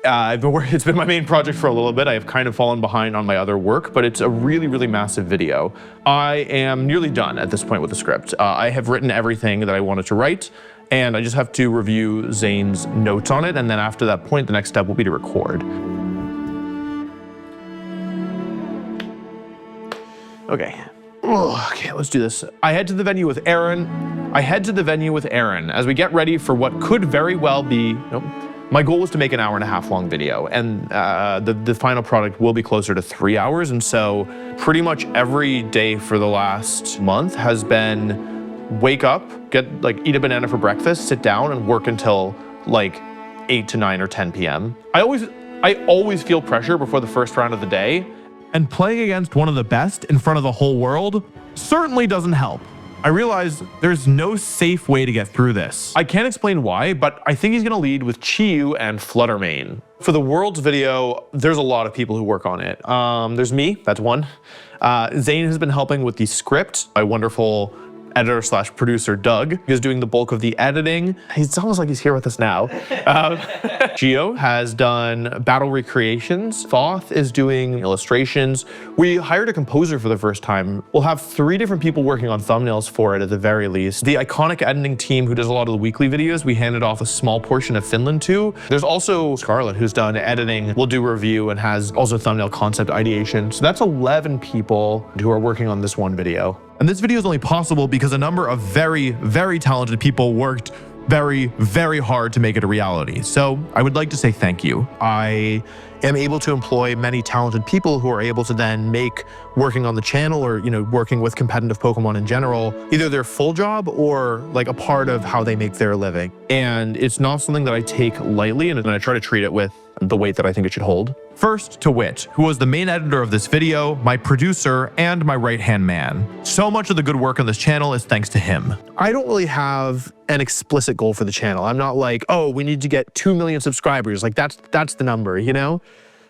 It's been my main project for a little bit. I have kind of fallen behind on my other work, but it's a really, really massive video. I am nearly done at this point with the script. I have written everything that I wanted to write, and I just have to review Zane's notes on it, and then after that point, the next step will be to record. Okay. Okay, let's do this. I head to the venue with Aaron as we get ready for what could very well be, my goal was to make an 1.5 hour long video, and the final product will be closer to 3 hours. And so pretty much every day for the last month has been wake up, eat a banana for breakfast, sit down and work until like 8 to 9 or 10 p.m. I always feel pressure before the first round of the day, and playing against one of the best in front of the whole world certainly doesn't help. I realize there's no safe way to get through this. I can't explain why, but I think he's gonna lead with Chiyu and Fluttermane. For the Worlds video, there's a lot of people who work on it. There's me, that's one. Zane has been helping with the script. My wonderful editor/producer Doug is doing the bulk of the editing. It's almost like he's here with us now. Gio has done battle recreations. Thoth is doing illustrations. We hired a composer for the first time. We'll have 3 different people working on thumbnails for it at the very least. The iconic editing team who does a lot of the weekly videos, we handed off a small portion of Finland to. There's also Scarlet who's done editing, will do review, and has also thumbnail concept ideation. So that's 11 people who are working on this one video. And this video is only possible because a number of very, very talented people worked very, very hard to make it a reality. So I would like to say thank you. I am able to employ many talented people who are able to then make working on the channel or, working with competitive Pokemon in general, either their full job or like a part of how they make their living. And it's not something that I take lightly, and I try to treat it with the weight that I think it should hold. First to Wit, who was the main editor of this video, my producer, and my right-hand man. So much of the good work on this channel is thanks to him. I don't really have an explicit goal for the channel. I'm not like, oh, we need to get 2 million subscribers. Like that's the number,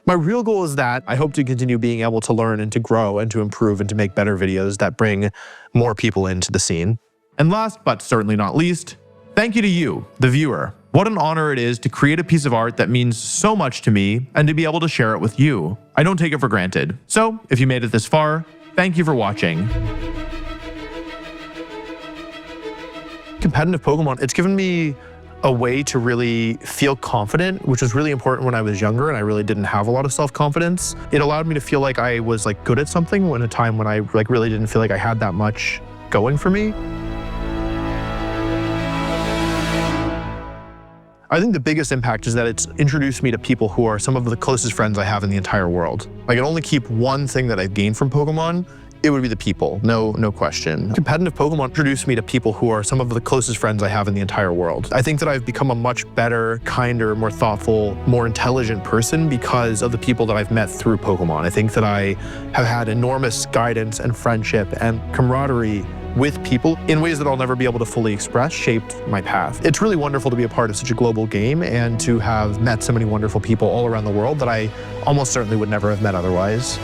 My real goal is that I hope to continue being able to learn and to grow and to improve and to make better videos that bring more people into the scene. And last but certainly not least, thank you to you, the viewer. What an honor it is to create a piece of art that means so much to me and to be able to share it with you. I don't take it for granted. So if you made it this far, thank you for watching. Competitive Pokemon, it's given me a way to really feel confident, which was really important when I was younger and I really didn't have a lot of self-confidence. It allowed me to feel like I was good at something in a time when I really didn't feel like I had that much going for me. I think the biggest impact is that it's introduced me to people who are some of the closest friends I have in the entire world. I can only keep one thing that I've gained from Pokemon It would be the people, no question. Competitive Pokemon introduced me to people who are some of the closest friends I have in the entire world. I think that I've become a much better, kinder, more thoughtful, more intelligent person because of the people that I've met through Pokemon. I think that I have had enormous guidance and friendship and camaraderie with people in ways that I'll never be able to fully express, shaped my path. It's really wonderful to be a part of such a global game and to have met so many wonderful people all around the world that I almost certainly would never have met otherwise.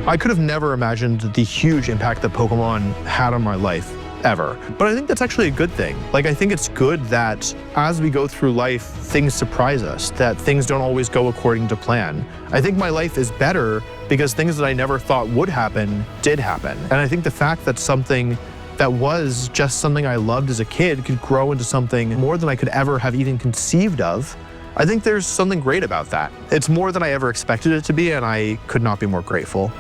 I could have never imagined the huge impact that Pokemon had on my life, ever. But I think that's actually a good thing. Like, I think it's good that as we go through life, things surprise us, that things don't always go according to plan. I think my life is better because things that I never thought would happen, did happen. And I think the fact that something that was just something I loved as a kid could grow into something more than I could ever have even conceived of, I think there's something great about that. It's more than I ever expected it to be, and I could not be more grateful.